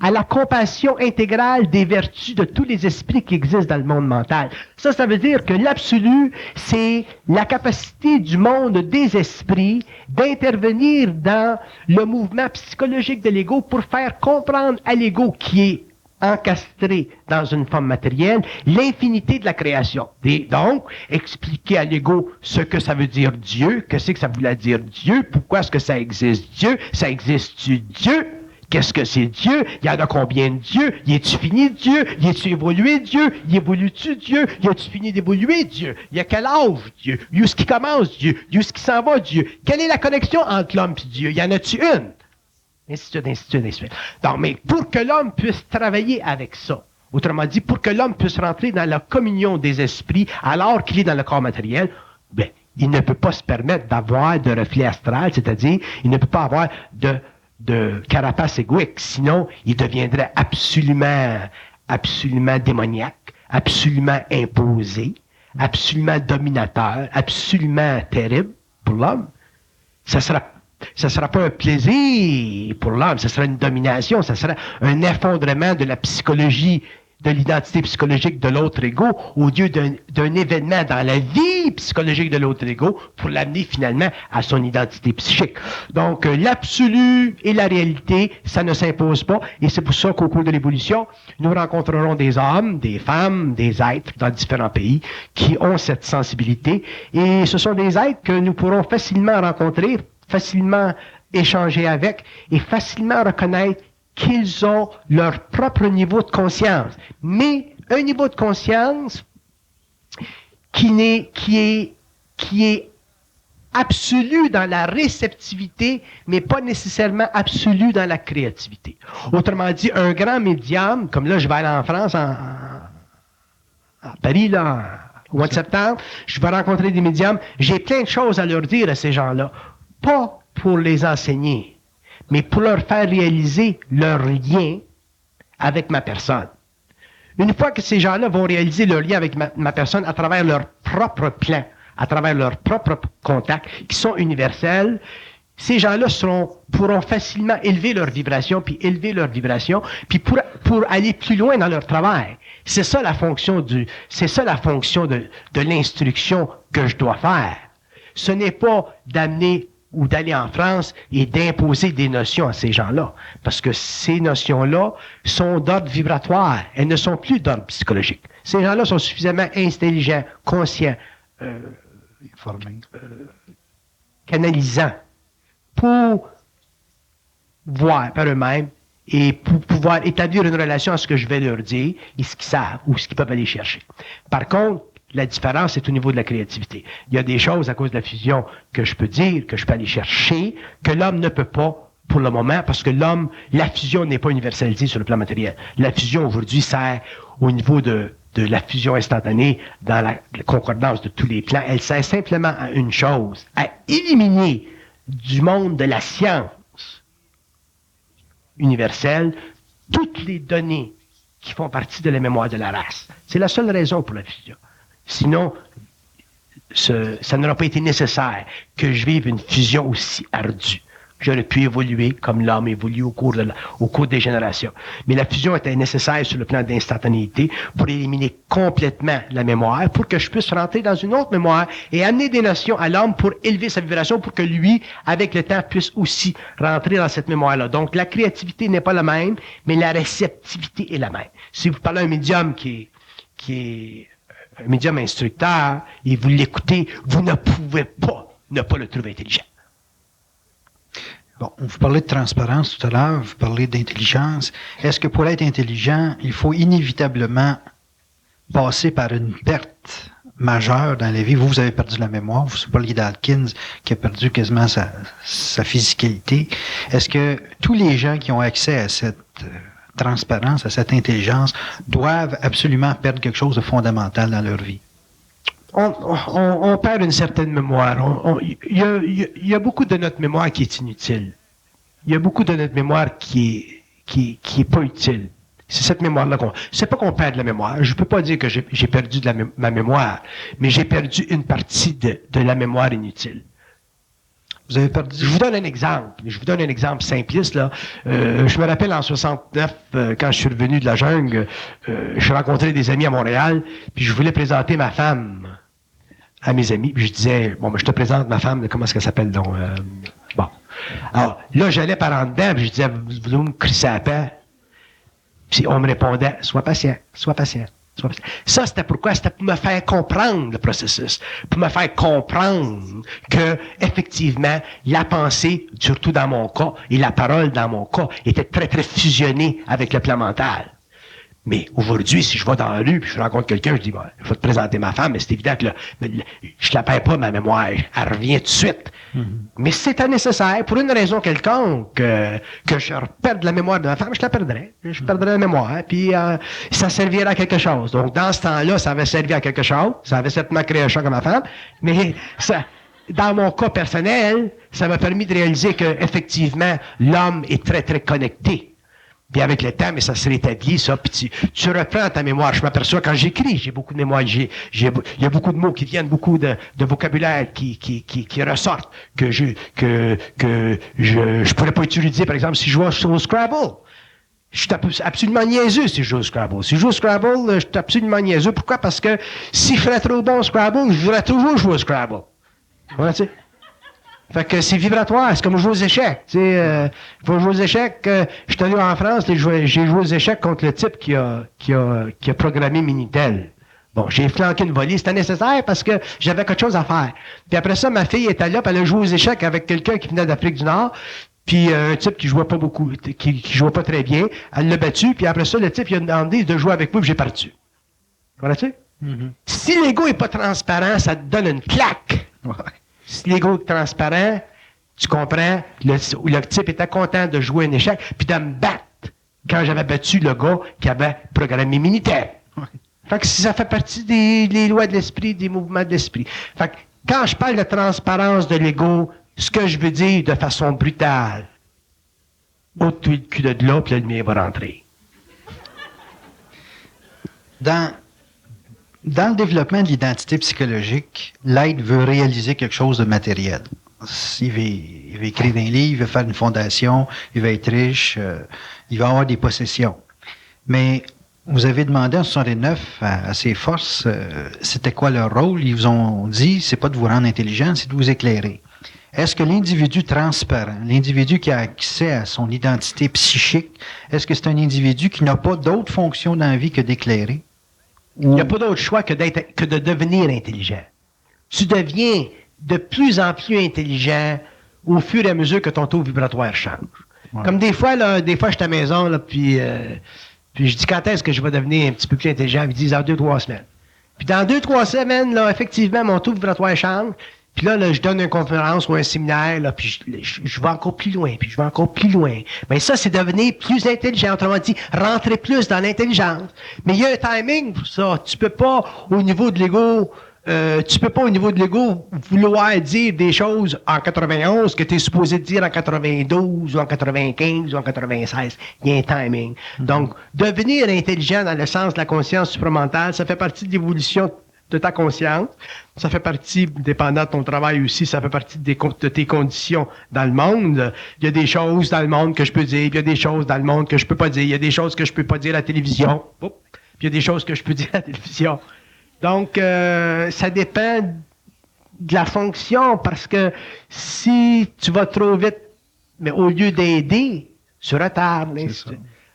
à la compassion intégrale des vertus de tous les esprits qui existent dans le monde mental. Ça veut dire que l'absolu, c'est la capacité du monde des esprits d'intervenir dans le mouvement psychologique de l'ego pour faire comprendre à l'ego qui est encastré dans une forme matérielle, l'infinité de la création. Et donc, expliquer à l'ego ce que ça veut dire Dieu, qu'est-ce que ça voulait dire Dieu, pourquoi est-ce que ça existe Dieu, ça existe-tu Dieu, qu'est-ce que c'est Dieu, il y en a combien de Dieu, y est-tu fini Dieu, y est-tu évolué Dieu, y évolue-tu Dieu, y a-tu fini d'évoluer Dieu, y a quel âge Dieu, y est-ce qui commence Dieu, y est-ce qui s'en va Dieu, quelle est la connexion entre l'homme et Dieu, y en a-tu une? Ainsi de suite, ainsi de suite, ainsi de suite. Donc, mais pour que l'homme puisse travailler avec ça, autrement dit, pour que l'homme puisse rentrer dans la communion des esprits alors qu'il est dans le corps matériel, ben, il ne peut pas se permettre d'avoir de reflet astral, c'est-à-dire, il ne peut pas avoir de carapace égoïque, sinon, il deviendrait absolument démoniaque, absolument imposé, absolument dominateur, absolument terrible pour l'homme. Ça sera pas un plaisir pour l'homme, ça sera une domination, ça sera un effondrement de la psychologie, de l'identité psychologique de l'autre ego, au lieu d'un événement dans la vie psychologique de l'autre ego pour l'amener finalement à son identité psychique. Donc, l'absolu et la réalité, ça ne s'impose pas, et c'est pour ça qu'au cours de l'évolution, nous rencontrerons des hommes, des femmes, des êtres dans différents pays qui ont cette sensibilité, et ce sont des êtres que nous pourrons facilement rencontrer, facilement échanger avec et facilement reconnaître qu'ils ont leur propre niveau de conscience. Mais un niveau de conscience qui est absolu dans la réceptivité, mais pas nécessairement absolu dans la créativité. Autrement dit, un grand médium, comme là, je vais aller en France, à Paris, là, au mois de septembre, je vais rencontrer des médiums, j'ai plein de choses à leur dire à ces gens-là. Pas pour les enseigner, mais pour leur faire réaliser leur lien avec ma personne. Une fois que ces gens-là vont réaliser leur lien avec ma personne à travers leur propre plan, à travers leurs propres contacts, qui sont universels, ces gens-là pourront facilement élever leur vibration, puis pour aller plus loin dans leur travail. C'est ça la fonction de l'instruction que je dois faire. Ce n'est pas d'amener ou d'aller en France et d'imposer des notions à ces gens-là. Parce que ces notions-là sont d'ordre vibratoire. Elles ne sont plus d'ordre psychologique. Ces gens-là sont suffisamment intelligents, conscients, canalisants pour voir par eux-mêmes et pour pouvoir établir une relation à ce que je vais leur dire et ce qu'ils savent ou ce qu'ils peuvent aller chercher. Par contre, la différence est au niveau de la créativité. Il y a des choses à cause de la fusion que je peux dire, que je peux aller chercher, que l'homme ne peut pas pour le moment, parce que la fusion n'est pas universalisée sur le plan matériel. La fusion aujourd'hui sert au niveau de de la fusion instantanée dans la concordance de tous les plans. Elle sert simplement à une chose, à éliminer du monde de la science universelle toutes les données qui font partie de la mémoire de la race. C'est la seule raison pour la fusion. Sinon, ça n'aurait pas été nécessaire que je vive une fusion aussi ardue. J'aurais pu évoluer comme l'homme évolue au cours des générations. Mais la fusion était nécessaire sur le plan d'instantanéité pour éliminer complètement la mémoire, pour que je puisse rentrer dans une autre mémoire et amener des notions à l'homme pour élever sa vibration, pour que lui, avec le temps, puisse aussi rentrer dans cette mémoire-là. Donc, la créativité n'est pas la même, mais la réceptivité est la même. Si vous parlez à un médium qui est un médium instructeur et vous l'écoutez, vous ne pouvez pas ne pas le trouver intelligent. Bon, vous parlez de transparence tout à l'heure, vous parlez d'intelligence. Est-ce que pour être intelligent, il faut inévitablement passer par une perte majeure dans la vie? Vous avez perdu la mémoire, vous parliez d'Alkins qui a perdu quasiment sa physicalité. Est-ce que tous les gens qui ont accès à cette transparence, à cette intelligence, doivent absolument perdre quelque chose de fondamental dans leur vie? On perd une certaine mémoire. Il y a beaucoup de notre mémoire qui est inutile. Il y a beaucoup de notre mémoire qui est pas utile. C'est cette mémoire-là c'est pas qu'on perd de la mémoire. Je peux pas dire que j'ai perdu ma mémoire, mais j'ai perdu une partie de la mémoire inutile. Vous avez perdu. Je vous donne un exemple. Je vous donne un exemple simpliste, là. Je me rappelle en 69, quand je suis revenu de la jungle, je rencontrais des amis à Montréal, puis je voulais présenter ma femme à mes amis, puis je disais, bon, ben, je te présente ma femme, comment est-ce qu'elle s'appelle donc? Bon. Alors, là, j'allais par en dedans, puis je disais, vous me crissez à paix. Puis on me répondait, sois patient, sois patient. Ça, c'était pourquoi? C'était pour me faire comprendre le processus, pour me faire comprendre que, effectivement, la pensée, surtout dans mon cas, et la parole dans mon cas, était très, très fusionnée avec le plan mental. Mais aujourd'hui, si je vais dans la rue puis je rencontre quelqu'un, je dis, bon, je vais te présenter ma femme, mais c'est évident que je la perds pas, ma mémoire. Elle revient tout de suite. Mm-hmm. Mais si c'était nécessaire, pour une raison quelconque, que je perde la mémoire de ma femme, je la perdrais. Je perdrais la mémoire, puis ça servirait à quelque chose. Donc, dans ce temps-là, ça avait servi à quelque chose. Ça avait certainement créé un choc à ma femme. Mais ça, dans mon cas personnel, ça m'a permis de réaliser que, effectivement, l'homme est très, très connecté. Puis avec le temps, mais ça s'est établi, ça, puis tu reprends ta mémoire. Je m'aperçois quand j'écris, j'ai beaucoup de mémoire, il y a beaucoup de mots qui viennent, beaucoup de vocabulaire qui ressortent, que je pourrais pas utiliser, par exemple, si je joue au Scrabble. Je suis absolument niaiseux si je joue au Scrabble. Si je joue au Scrabble, je suis absolument niaiseux. Pourquoi? Parce que si je ferais trop bon au Scrabble, je voudrais toujours jouer au Scrabble. Voilà, tu sais. Fait que c'est vibratoire, c'est comme jouer aux échecs. Tu sais, faut jouer aux échecs. Je suis allé en France, j'ai joué aux échecs contre le type qui a programmé Minitel. Bon, j'ai flanqué une volée, c'était nécessaire parce que j'avais quelque chose à faire. Puis après ça, ma fille était là, puis elle a joué aux échecs avec quelqu'un qui venait d'Afrique du Nord. Puis un type qui jouait pas beaucoup, qui jouait pas très bien. Elle l'a battu, puis après ça, le type il a demandé de jouer avec moi, puis j'ai perdu. Voilà-tu? Mm-hmm. Si l'ego est pas transparent, ça te donne une claque. Ouais. Si l'ego est transparent, tu comprends, le type était content de jouer un échec, puis de me battre quand j'avais battu le gars qui avait programmé Minitel. Ouais. Fait que ça fait partie des lois de l'esprit, des mouvements de l'esprit. Fait que quand je parle de transparence de l'ego, ce que je veux dire de façon brutale, ôte-toi le cul de là, puis le mien va rentrer. Dans le développement de l'identité psychologique, l'être veut réaliser quelque chose de matériel. Il veut écrire un livre, il veut faire une fondation, il veut être riche, il va avoir des possessions. Mais vous avez demandé en 69 à ces forces, c'était quoi leur rôle? Ils vous ont dit, c'est pas de vous rendre intelligent, c'est de vous éclairer. Est-ce que l'individu transparent, l'individu qui a accès à son identité psychique, est-ce que c'est un individu qui n'a pas d'autre fonction dans la vie que d'éclairer? Il n'y a pas d'autre choix que de devenir intelligent. Tu deviens de plus en plus intelligent au fur et à mesure que ton taux vibratoire change. Ouais. Comme des fois, je suis à la maison, là, puis je dis quand est-ce que je vais devenir un petit peu plus intelligent? Ils disent en 2-3 semaines. Puis dans 2-3 semaines, là, effectivement, mon taux vibratoire change. Puis là, je donne une conférence ou un séminaire, là, puis je vais encore plus loin, puis je vais encore plus loin. Mais ça, c'est devenir plus intelligent. Autrement dit, rentrer plus dans l'intelligence. Mais il y a un timing pour ça. Tu peux pas, au niveau de l'ego, vouloir dire des choses en 91 que tu es supposé dire en 92 ou en 95 ou en 96. Il y a un timing. Donc, devenir intelligent dans le sens de la conscience supramentale, ça fait partie de l'évolution de ta conscience. Ça fait partie, dépendant de ton travail aussi, ça fait partie de tes conditions dans le monde. Il y a des choses dans le monde que je peux dire, il y a des choses dans le monde que je peux pas dire, il y a des choses que je peux pas dire à la télévision, puis il y a des choses que je peux dire à la télévision. Donc, ça dépend de la fonction, parce que si tu vas trop vite, mais au lieu d'aider, tu retardes.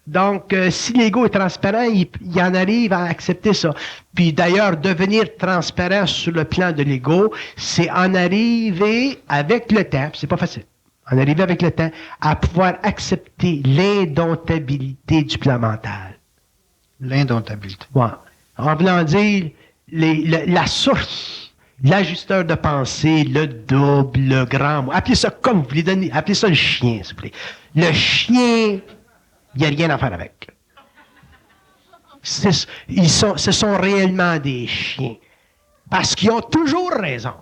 Donc, si l'ego est transparent, il en arrive à accepter ça. Puis d'ailleurs, devenir transparent sur le plan de l'ego, c'est en arriver avec le temps, c'est pas facile, en arriver avec le temps à pouvoir accepter l'indomptabilité du plan mental. L'indomptabilité. Ouais. En voulant dire, la source, l'ajusteur de pensée, le double, le grand mot, appelez ça comme vous voulez, appelez ça le chien, s'il vous plaît. Le chien, il n'y a rien à faire avec. Ce sont réellement des chiens. Parce qu'ils ont toujours raison.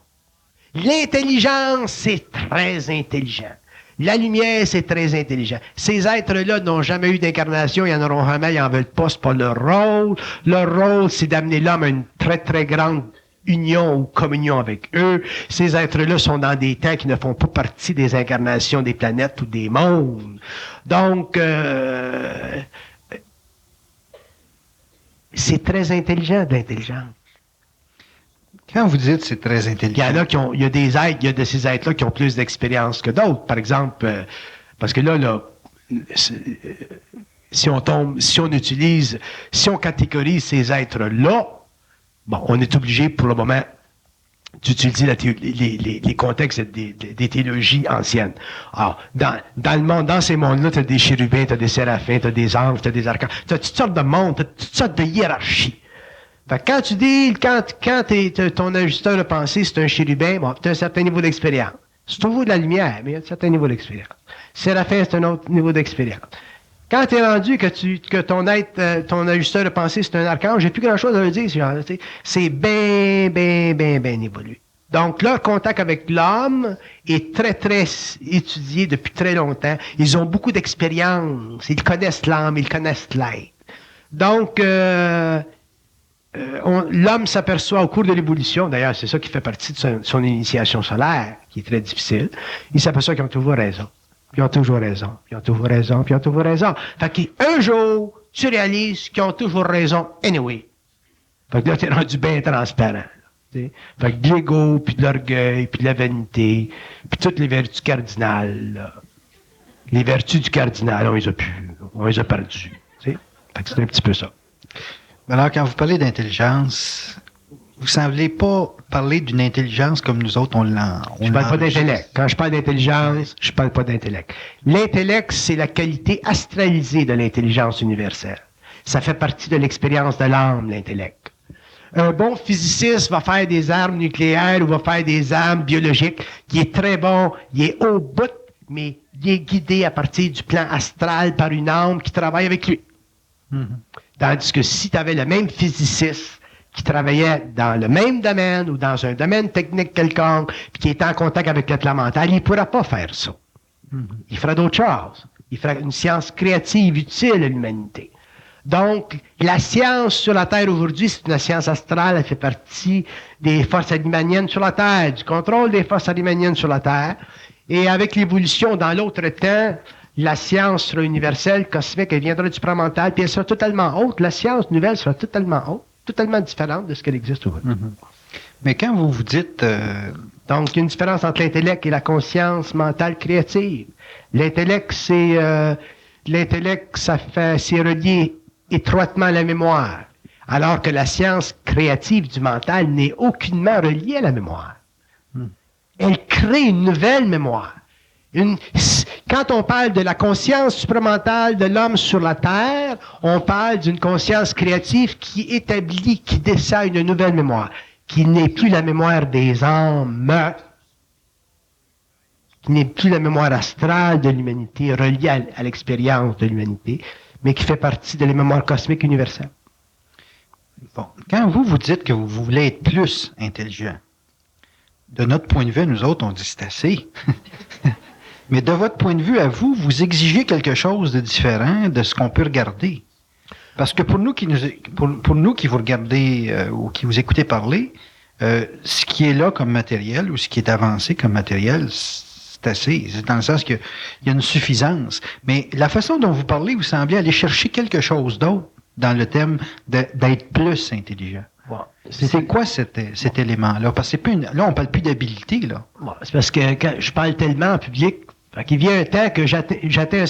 L'intelligence, c'est très intelligent. La lumière, c'est très intelligent. Ces êtres-là n'ont jamais eu d'incarnation, ils n'en auront jamais, ils n'en veulent pas, c'est pas leur rôle. Leur rôle, c'est d'amener l'homme à une très, très grande union ou communion avec eux. Ces êtres-là sont dans des temps qui ne font pas partie des incarnations des planètes ou des mondes. Donc, c'est très intelligent de l'intelligence. Quand vous dites c'est très intelligent. Il y a des êtres, il y a de ces êtres-là qui ont plus d'expérience que d'autres. Par exemple, parce que là, si on catégorise ces êtres-là, bon, on est obligé pour le moment d'utiliser les contextes des théologies anciennes. Alors, dans le monde, dans ces mondes-là, tu as des chérubins, tu as des séraphins, tu as des anges, tu as des archanges, tu as toutes sortes de mondes, tu as toutes sortes de hiérarchies. Fait que quand tu dis, quand ton ajusteur de pensée, c'est un chérubin, bon, tu as un certain niveau d'expérience. C'est toujours de la lumière, mais il y a un certain niveau d'expérience. Séraphin, c'est un autre niveau d'expérience. Quand tu es rendu que ton ajusteur de pensée, c'est un archange, j'ai plus grand-chose à le dire, c'est bien évolué. Donc, leur contact avec l'homme est très, très étudié depuis très longtemps. Ils ont beaucoup d'expérience. Ils connaissent l'âme, ils connaissent l'être. Donc, l'homme s'aperçoit au cours de l'évolution, d'ailleurs, c'est ça qui fait partie de son initiation solaire, qui est très difficile, il s'aperçoit qu'ils ont toujours raison. Puis ils ont toujours raison, puis ils ont toujours raison, puis ils ont toujours raison. Fait qu'un jour, tu réalises qu'ils ont toujours raison anyway. Fait que là, t'es rendu bien transparent. T'sais. Fait que de l'ego, puis de l'orgueil, puis de la vanité, puis toutes les vertus cardinales, là. Les vertus du cardinal, on les a plus, on les a perdues. T'sais. Fait que c'est un petit peu ça. Alors, quand vous parlez d'intelligence, vous semblez pas parler d'une intelligence comme nous autres, je parle pas d'intellect. Quand je parle d'intelligence, je parle pas d'intellect. L'intellect, c'est la qualité astralisée de l'intelligence universelle. Ça fait partie de l'expérience de l'âme, l'intellect. Un bon physiciste va faire des armes nucléaires ou va faire des armes biologiques, qui est très bon, il est au bout, mais il est guidé à partir du plan astral par une âme qui travaille avec lui. Mm-hmm. Tandis que si tu avais le même physiciste qui travaillait dans le même domaine ou dans un domaine technique quelconque, puis qui était en contact avec le plan mental, il ne pourra pas faire ça. Mm-hmm. Il fera d'autres choses. Il fera une science créative utile à l'humanité. Donc, la science sur la Terre aujourd'hui, c'est une science astrale, elle fait partie des forces alimaniennes sur la Terre, du contrôle des forces alimaniennes sur la Terre. Et avec l'évolution dans l'autre temps, la science sera universelle, cosmique, elle viendra du plan mental, puis elle sera totalement haute. La science nouvelle sera totalement haute, totalement différente de ce qu'elle existe aujourd'hui. Mm-hmm. Mais quand vous dites... Donc, il y a une différence entre l'intellect et la conscience mentale créative. L'intellect, c'est relié étroitement à la mémoire, alors que la science créative du mental n'est aucunement reliée à la mémoire. Elle crée une nouvelle mémoire. Quand on parle de la conscience supramentale de l'homme sur la Terre, on parle d'une conscience créative qui établit, qui dessine une nouvelle mémoire, qui n'est plus la mémoire des âmes qui n'est plus la mémoire astrale de l'humanité, reliée à l'expérience de l'humanité, mais qui fait partie de la mémoire cosmique universelle. Bon. Quand vous dites que vous voulez être plus intelligent, de notre point de vue, nous autres, on dit c'est assez. Mais de votre point de vue à vous, vous exigez quelque chose de différent de ce qu'on peut regarder. Parce que pour nous qui vous regardez ou qui vous écoutez parler, ce qui est là comme matériel ou ce qui est avancé comme matériel, c'est assez. C'est dans le sens qu'il y a une suffisance. Mais la façon dont vous parlez, vous semblez aller chercher quelque chose d'autre dans le thème d'être plus intelligent. Bon, c'est quoi cet élément-là? Parce que c'est plus là, on parle plus d'habileté, là. Bon, c'est parce que quand je parle tellement en public, qu'il vient un temps que j'atteins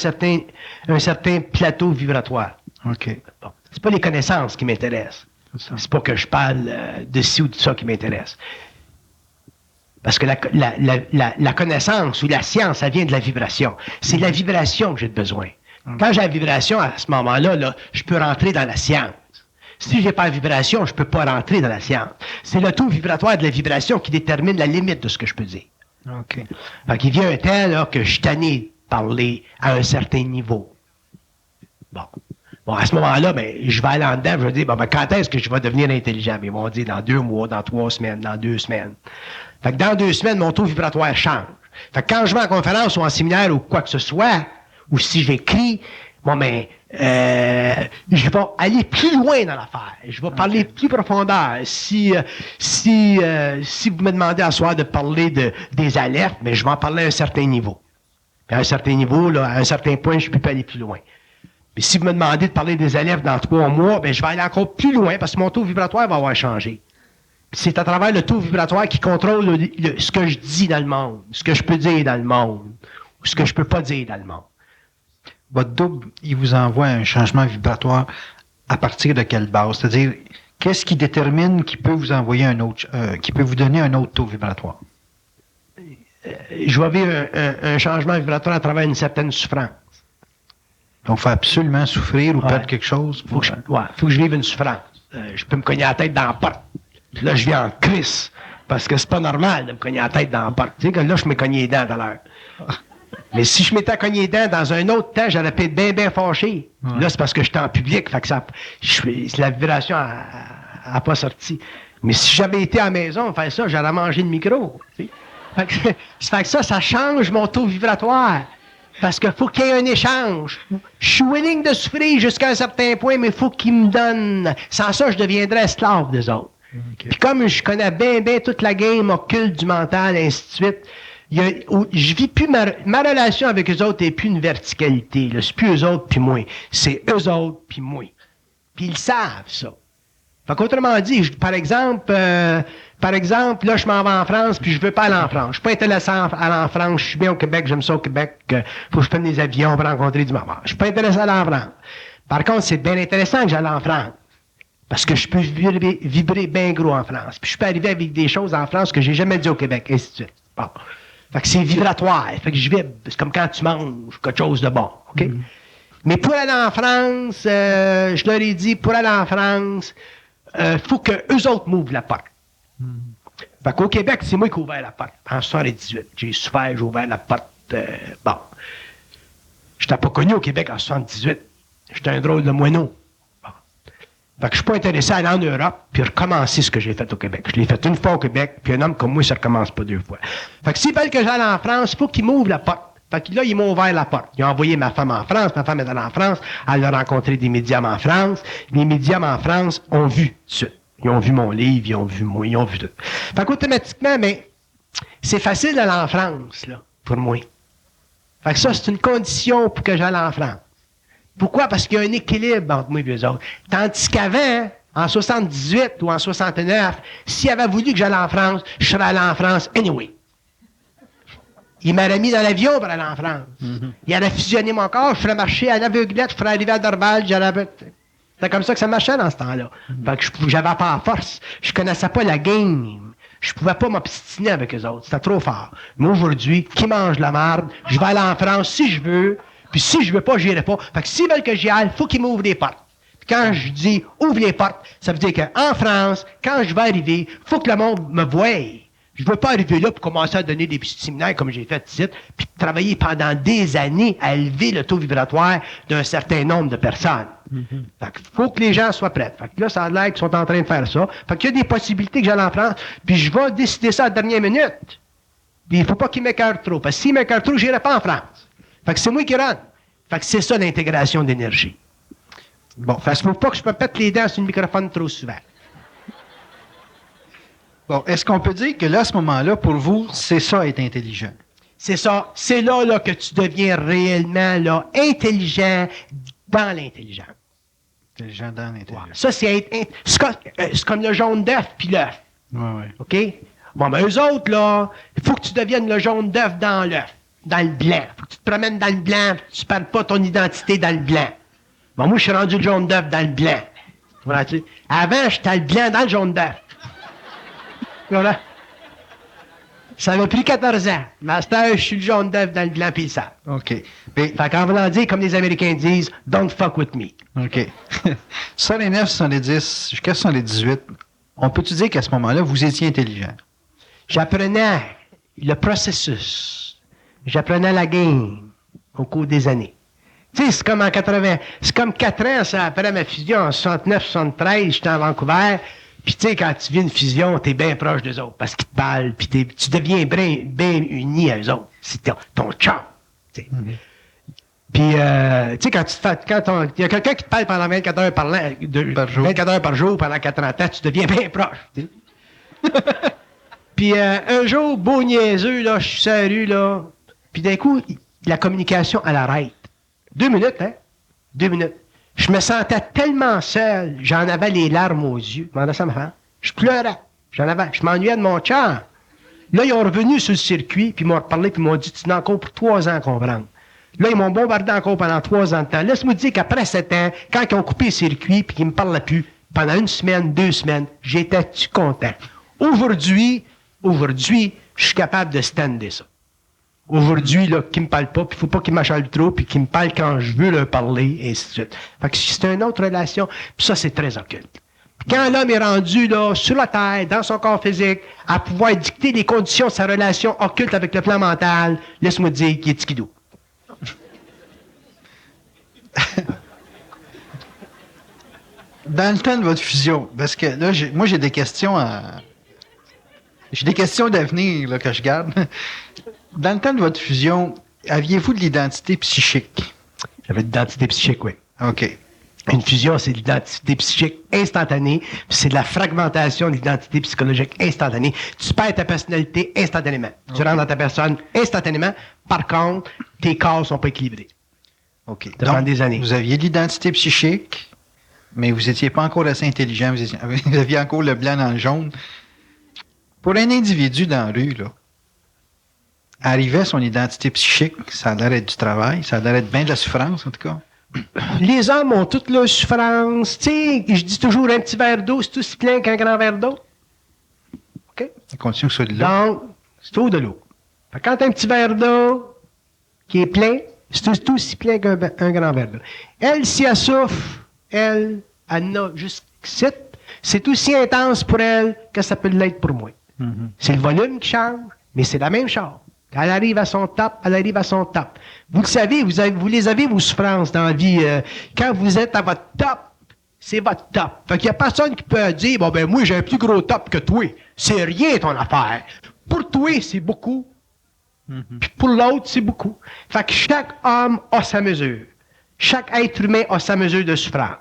un certain plateau vibratoire. OK. Bon, c'est pas les connaissances qui m'intéressent. C'est pas que je parle de ci ou de ça qui m'intéresse. Parce que la connaissance ou la science, ça vient de la vibration. C'est de la vibration que j'ai besoin. Quand j'ai la vibration, à ce moment-là, je peux rentrer dans la science. Si j'ai pas la vibration, je peux pas rentrer dans la science. C'est le taux vibratoire de la vibration qui détermine la limite de ce que je peux dire. OK. Fait qu'il vient un temps là, que je suis tanné de parler à un certain niveau. Bon, à ce moment-là, je vais aller en dedans, je vais dire, quand est-ce que je vais devenir intelligent? Ils vont dire dans 2 mois, dans 3 semaines, dans 2 semaines. Fait que dans 2 semaines, mon taux vibratoire change. Fait que quand je vais en conférence ou en séminaire ou quoi que ce soit, ou si j'écris, je vais aller plus loin dans l'affaire. Je vais parler plus profondeur. Si vous me demandez à soir de parler des alertes, je vais en parler à un certain niveau. Puis à un certain niveau, là, à un certain point, je ne peux pas aller plus loin. Mais si vous me demandez de parler des alertes dans 3 mois, je vais aller encore plus loin parce que mon taux vibratoire va avoir changé. Puis c'est à travers le taux vibratoire qui contrôle ce que je dis dans le monde, ce que je peux dire dans le monde, ou ce que je peux pas dire dans le monde. Votre double, il vous envoie un changement vibratoire à partir de quelle base? C'est-à-dire, qu'est-ce qui détermine qu'il peut vous envoyer un autre, qui peut vous donner un autre taux vibratoire? Je vais vivre un changement vibratoire à travers une certaine souffrance. Donc, il faut absolument souffrir ou perdre quelque chose? Faut que je vive une souffrance. Je peux me cogner la tête dans la porte. Là, je viens en crise. Parce que c'est pas normal de me cogner la tête dans la porte. Tu sais que là, je me cognais les dents tout à l'heure. Mais si je m'étais cogné les dents dans un autre temps, j'aurais pu être bien fâché. Ouais. Là, c'est parce que j'étais en public. Fait que la vibration n'a pas sorti. Mais si j'avais été à la maison, faire ça, j'aurais mangé le micro. Tu sais. Fait que ça change mon taux vibratoire. Parce qu'il faut qu'il y ait un échange. Je suis willing de souffrir jusqu'à un certain point, mais il faut qu'ils me donnent. Sans ça, je deviendrais esclave des autres. Okay. Puis comme je connais bien toute la game occulte du mental, et ainsi de suite, je vis plus ma relation avec eux autres n'est plus une verticalité. Là. C'est plus eux autres puis moi. C'est eux autres puis moi. Puis ils savent ça. Fait qu'autrement dit, par exemple, là, je m'en vais en France, puis je veux pas aller en France. Je suis pas intéressant à aller en France. Je suis bien au Québec, j'aime ça au Québec. Faut que je prenne des avions pour rencontrer du moment. Je suis pas intéressé à aller en France. Par contre, c'est bien intéressant que j'aille en France. Parce que je peux vibrer bien gros en France. Puis je peux arriver avec des choses en France que j'ai jamais dit au Québec, et ainsi de suite. Bon. Fait que c'est vibratoire. Fait que je vibre. C'est comme quand tu manges quelque chose de bon. OK? Mm-hmm. Mais pour aller en France, je leur ai dit, pour aller en France, faut que eux autres m'ouvrent la porte. Fait qu'au Québec, c'est moi qui ai ouvert la porte. En 78. J'ai souffert, j'ai ouvert la porte. Bon. J'étais pas connu au Québec en 78. J'étais un drôle de moineau. Bon. Fait que je suis pas intéressé à aller en Europe puis recommencer ce que j'ai fait au Québec. Je l'ai fait une fois au Québec, puis un homme comme moi, ça recommence pas 2 fois. Fait que s'ils veulent que j'aille en France, il faut qu'ils m'ouvrent la porte. Fait que là, ils m'ont ouvert la porte. Ils ont envoyé ma femme en France. Ma femme est allée en France. Elle a rencontré des médiums en France. Les médiums en France ont vu ça. Ils ont vu mon livre, ils ont vu moi, ils ont vu tout. Fait qu'automatiquement, c'est facile d'aller en France, là, pour moi. Fait que ça, c'est une condition pour que j'aille en France. Pourquoi? Parce qu'il y a un équilibre entre moi et eux autres. Tandis qu'avant, en 78 ou en 69, s'il avait voulu que j'aille en France, je serais allé en France anyway. Il m'aurait mis dans l'avion pour aller en France. Mm-hmm. Il aurait fusionné mon corps, je ferais marcher à l'aveuglette, je ferais arriver à Dorval, c'est comme ça que ça marchait dans ce temps-là. Mm-hmm. Fait que j'avais pas la force. Je connaissais pas la game. Je pouvais pas m'obstiner avec eux autres. C'était trop fort. Mais aujourd'hui, qui mange la merde, je vais aller en France si je veux, puis si je veux pas, j'irai pas. Fait que s'ils veulent que j'y aille, il faut qu'ils m'ouvrent les portes. Puis quand je dis ouvre les portes, ça veut dire qu'en France, quand je vais arriver, il faut que le monde me voie. Je veux pas arriver là pour commencer à donner des petits séminaires comme j'ai fait ici, puis travailler pendant des années à élever le taux vibratoire d'un certain nombre de personnes. Fait qu'il faut que les gens soient prêts. Fait que là, ça a l'air qu'ils sont en train de faire ça. Fait qu'il y a des possibilités que j'aille en France, puis je vais décider ça à la dernière minute. Puis il faut pas qu'ils m'écœurent trop, parce que s'ils m'écœurent trop, j'irai pas en France. Fait que c'est moi qui rentre. Fait que c'est ça l'intégration d'énergie. Bon, fait que faut pas que je me pète les dents sur le microphone trop souvent. Bon, est-ce qu'on peut dire que là, à ce moment-là, pour vous, c'est ça être intelligent? C'est ça. C'est là que tu deviens réellement là, intelligent dans l'intelligence. Intelligent dans l'intelligence. Ouais. Ça, c'est comme le jaune d'œuf puis l'œuf. Oui. OK? Bon, ben, eux autres, là, il faut que tu deviennes le jaune d'œuf dans l'œuf, dans le blanc. Faut que tu te promènes dans le blanc, tu ne perds pas ton identité dans le blanc. Bon, moi, je suis rendu le jaune d'œuf dans le blanc. Voilà-tu? Avant, j'étais le blanc dans le jaune d'œuf. Voilà. Ça m'a pris 14 ans. Master, je suis le jaune d'œuf dans le blanc pis le sable. OK. Mais, Fait qu'en voulant dire, comme les Américains disent, don't fuck with me. OK. 69, 70, jusqu'à 78, on peut-tu dire qu'à ce moment-là, vous étiez intelligent? J'apprenais le processus. J'apprenais la game au cours des années. Tu sais, c'est comme en 80, c'est comme 4 ans, ça, après ma fusion, en 69, 73, j'étais à Vancouver. Puis tu sais, quand tu vis une fusion, t'es bien proche d'eux autres, parce qu'ils te parlent, puis tu deviens bien uni à eux autres. C'est ton chum. Tu sais. Puis, tu sais, quand tu te fais, il y a quelqu'un qui te parle pendant 24 heures par jour. 24 heures par jour pendant 40 ans, tu deviens bien proche. Tu sais. Puis un jour, beau niaiseux, là, je suis sur la rue, là, puis d'un coup, la communication, elle arrête. 2 minutes, hein? 2 minutes. Je me sentais tellement seul, j'en avais les larmes aux yeux. Demandez ça à ma femme. Je pleurais. Je m'ennuyais de mon char. Là, ils ont revenu sur le circuit, puis ils m'ont reparlé, puis ils m'ont dit, tu n'as encore pour 3 ans à comprendre. Là, ils m'ont bombardé encore pendant 3 ans de temps. Laisse-moi dire qu'après 7 ans, quand ils ont coupé le circuit, puis qu'ils ne me parlaient plus, pendant 1 semaine, 2 semaines, j'étais-tu content. Aujourd'hui, je suis capable de stander ça. Aujourd'hui, là, qu'ils me parlent pas, puis il faut pas qu'ils m'achalent trop, puis qu'ils me parlent quand je veux leur parler, et ainsi de suite. Fait que c'est une autre relation, puis ça, c'est très occulte. Puis quand l'homme est rendu, là, sur la terre, dans son corps physique, à pouvoir dicter les conditions de sa relation occulte avec le plan mental, laisse-moi te dire qu'il est skidoo. Dans le temps de votre fusion, parce que là, moi, j'ai des questions j'ai des questions d'avenir là, que je garde. Dans le temps de votre fusion, aviez-vous de l'identité psychique? J'avais de l'identité psychique, oui. OK. Une fusion, c'est de l'identité psychique instantanée, puis c'est de la fragmentation de l'identité psychologique instantanée. Tu perds ta personnalité instantanément. Okay. Tu rentres dans ta personne instantanément. Par contre, tes corps ne sont pas équilibrés. OK. Ça prend des années. Vous aviez de l'identité psychique, mais vous n'étiez pas encore assez intelligent. Vous aviez encore le blanc dans le jaune. Pour un individu dans la rue, là, arriver à son identité psychique, ça a l'air d'être du travail, ça a l'air d'être bien de la souffrance, en tout cas. Les hommes ont toute leur souffrance. Tu sais, je dis toujours, un petit verre d'eau, c'est aussi plein qu'un grand verre d'eau. OK? On continue que ce soit de l'eau. Donc, c'est tout de l'eau. Fait que quand tu as un petit verre d'eau qui est plein, c'est aussi plein qu'un grand verre d'eau. Elle, si elle souffre, elle en a jusqu'ici. C'est aussi intense pour elle que ça peut l'être pour moi. Mm-hmm. C'est le volume qui change, mais c'est la même chose. Quand elle arrive à son top, elle arrive à son top. Vous le savez, vous les avez, vos souffrances dans la vie. Quand vous êtes à votre top, c'est votre top. Fait qu'il n'y a personne qui peut dire, bon, ben, moi, j'ai un plus gros top que toi. C'est rien, ton affaire. Pour toi, c'est beaucoup. Mm-hmm. Puis pour l'autre, c'est beaucoup. Fait que chaque homme a sa mesure. Chaque être humain a sa mesure de souffrance.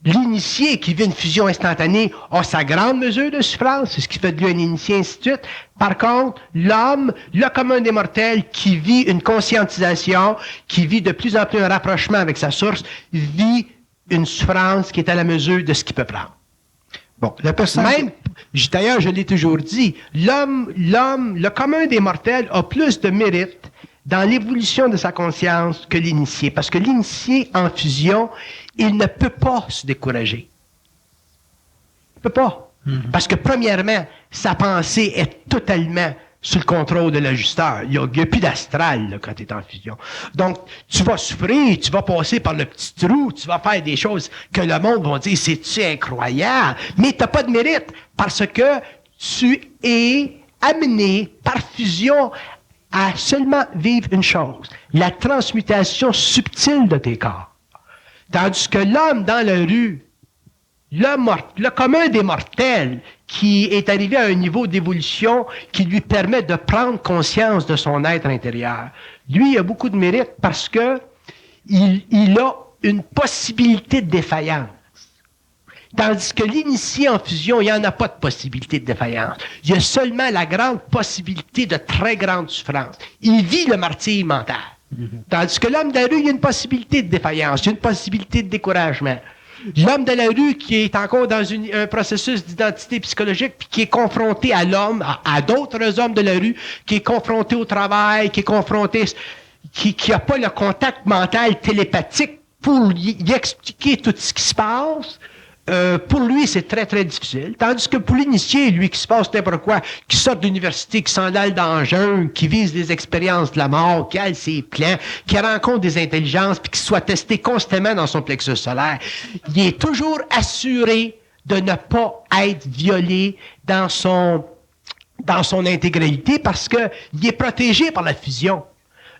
L'initié qui vit une fusion instantanée a sa grande mesure de souffrance, c'est ce qui fait de lui un initié, ainsi de suite. Par contre, l'homme, le commun des mortels, qui vit une conscientisation, qui vit de plus en plus un rapprochement avec sa source, vit une souffrance qui est à la mesure de ce qu'il peut prendre. Bon, la personne... Même, d'ailleurs, je l'ai toujours dit, l'homme, le commun des mortels a plus de mérite dans l'évolution de sa conscience que l'initié. Parce que l'initié en fusion, il ne peut pas se décourager. Il ne peut pas. Mm-hmm. Parce que, premièrement, sa pensée est totalement sous le contrôle de l'ajusteur. Il n'y a plus d'astral là, quand tu es en fusion. Donc, tu vas souffrir, tu vas passer par le petit trou, tu vas faire des choses que le monde va dire, c'est-tu incroyable? Mais tu n'as pas de mérite parce que tu es amené par fusion à seulement vivre une chose, la transmutation subtile de tes corps. Tandis que l'homme dans la rue, le commun des mortels, qui est arrivé à un niveau d'évolution qui lui permet de prendre conscience de son être intérieur, lui, il a beaucoup de mérite parce que il a une possibilité de défaillance. Tandis que l'initié en fusion, il n'y en a pas de possibilité de défaillance. Il y a seulement la grande possibilité de très grande souffrance. Il vit le martyre mental. Tandis que l'homme de la rue, il y a une possibilité de défaillance, il y a une possibilité de découragement. L'homme de la rue qui est encore dans un processus d'identité psychologique, puis qui est confronté à l'homme, à d'autres hommes de la rue, qui est confronté au travail, qui est confronté, qui n'a pas le contact mental télépathique pour lui expliquer tout ce qui se passe, pour lui, c'est très, très difficile. Tandis que pour l'initié, lui, qui se passe n'importe quoi, qui sort d'université, qui s'endalle dans le jungle, qui vise les expériences de la mort, qui a ses plans, qui rencontre des intelligences, puis qui soit testé constamment dans son plexus solaire, il est toujours assuré de ne pas être violé dans son intégralité parce que il est protégé par la fusion.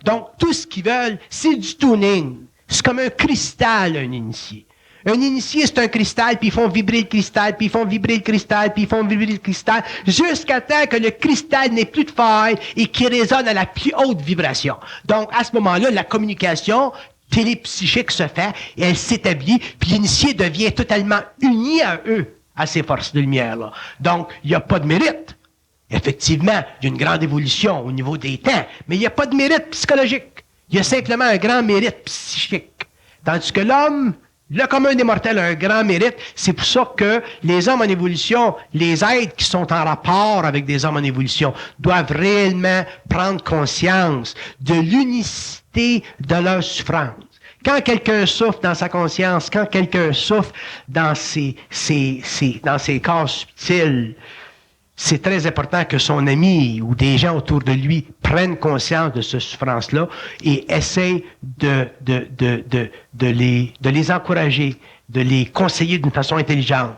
Donc, tout ce qu'ils veulent, c'est du tuning. C'est comme un cristal, un initié. Un initié, c'est un cristal, puis ils font vibrer le cristal, puis ils font vibrer le cristal, puis ils font vibrer le cristal, jusqu'à temps que le cristal n'ait plus de faille et qu'il résonne à la plus haute vibration. Donc, à ce moment-là, la communication télépsychique se fait, et elle s'établit, puis l'initié devient totalement uni à eux, à ces forces de lumière-là. Donc, il n'y a pas de mérite. Effectivement, il y a une grande évolution au niveau des temps, mais il n'y a pas de mérite psychologique. Il y a simplement un grand mérite psychique. Tandis que l'homme, le commun des mortels a un grand mérite. C'est pour ça que les hommes en évolution, les êtres qui sont en rapport avec des hommes en évolution, doivent réellement prendre conscience de l'unicité de leur souffrance. Quand quelqu'un souffre dans sa conscience, quand quelqu'un souffre dans ses corps subtils, c'est très important que son ami ou des gens autour de lui prennent conscience de cette souffrance-là et essayent de les encourager, de les conseiller d'une façon intelligente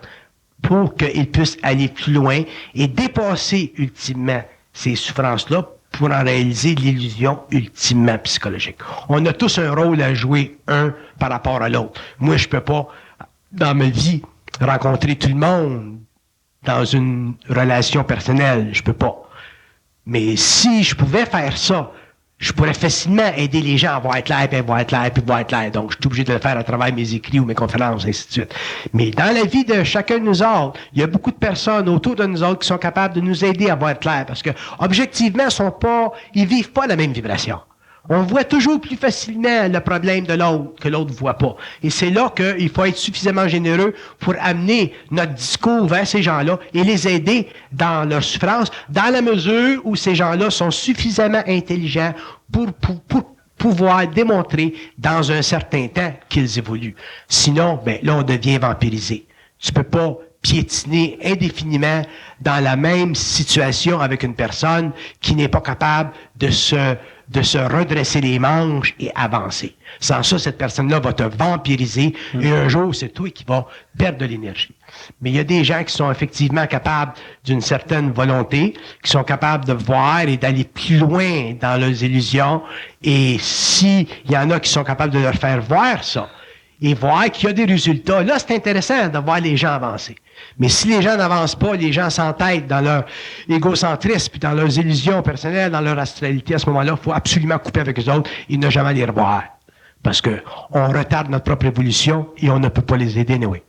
pour qu'ils puissent aller plus loin et dépasser ultimement ces souffrances-là pour en réaliser l'illusion ultimement psychologique. On a tous un rôle à jouer, un par rapport à l'autre. Moi, je peux pas, dans ma vie, rencontrer tout le monde dans une relation personnelle, je peux pas. Mais si je pouvais faire ça, je pourrais facilement aider les gens à voir clair, puis voir clair, puis voir clair. Donc, je suis obligé de le faire à travers mes écrits ou mes conférences, ainsi de suite. Mais dans la vie de chacun de nous autres, il y a beaucoup de personnes autour de nous autres qui sont capables de nous aider à voir clair, parce que, objectivement, ils vivent pas la même vibration. On voit toujours plus facilement le problème de l'autre que l'autre ne voit pas. Et c'est là qu'il faut être suffisamment généreux pour amener notre discours vers ces gens-là et les aider dans leur souffrance, dans la mesure où ces gens-là sont suffisamment intelligents pour pouvoir démontrer dans un certain temps qu'ils évoluent. Sinon, là, on devient vampirisé. Tu peux pas piétiner indéfiniment dans la même situation avec une personne qui n'est pas capable de se redresser les manches et avancer. Sans ça, cette personne-là va te vampiriser et un jour, c'est toi qui vas perdre de l'énergie. Mais il y a des gens qui sont effectivement capables d'une certaine volonté, qui sont capables de voir et d'aller plus loin dans leurs illusions. Et s'il y en a qui sont capables de leur faire voir ça, et voir qu'il y a des résultats. Là, c'est intéressant de voir les gens avancer. Mais si les gens n'avancent pas, les gens s'entêtent dans leur égocentrisme, puis dans leurs illusions personnelles, dans leur astralité, à ce moment-là, il faut absolument couper avec eux autres et ne jamais les revoir. Parce que on retarde notre propre évolution et on ne peut pas les aider, anyway.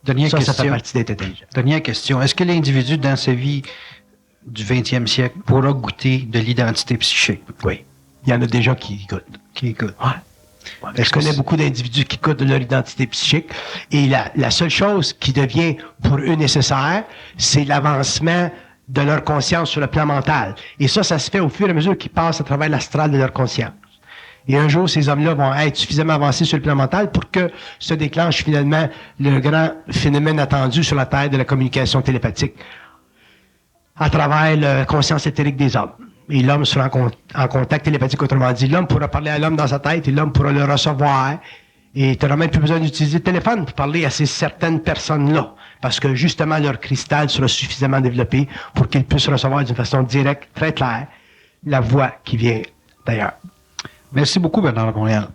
Ça fait partie d'être intelligent. Dernière question. Est-ce que l'individu, dans sa vie du 20e siècle, pourra goûter de l'identité psychique? Oui. Il y en a déjà qui goûtent. Ouais. Je connais beaucoup d'individus qui goûtent de leur identité psychique et la seule chose qui devient pour eux nécessaire, c'est l'avancement de leur conscience sur le plan mental. Et ça se fait au fur et à mesure qu'ils passent à travers l'astral de leur conscience. Et un jour, ces hommes-là vont être suffisamment avancés sur le plan mental pour que se déclenche finalement le grand phénomène attendu sur la Terre de la communication télépathique à travers la conscience éthérique des hommes. Et l'homme sera en contact télépathique, autrement dit. L'homme pourra parler à l'homme dans sa tête et l'homme pourra le recevoir Et tu n'auras même plus besoin d'utiliser le téléphone pour parler à ces certaines personnes-là. Parce que justement, leur cristal sera suffisamment développé pour qu'ils puissent recevoir d'une façon directe, très claire, la voix qui vient d'ailleurs. Merci beaucoup, Bernard Montréal.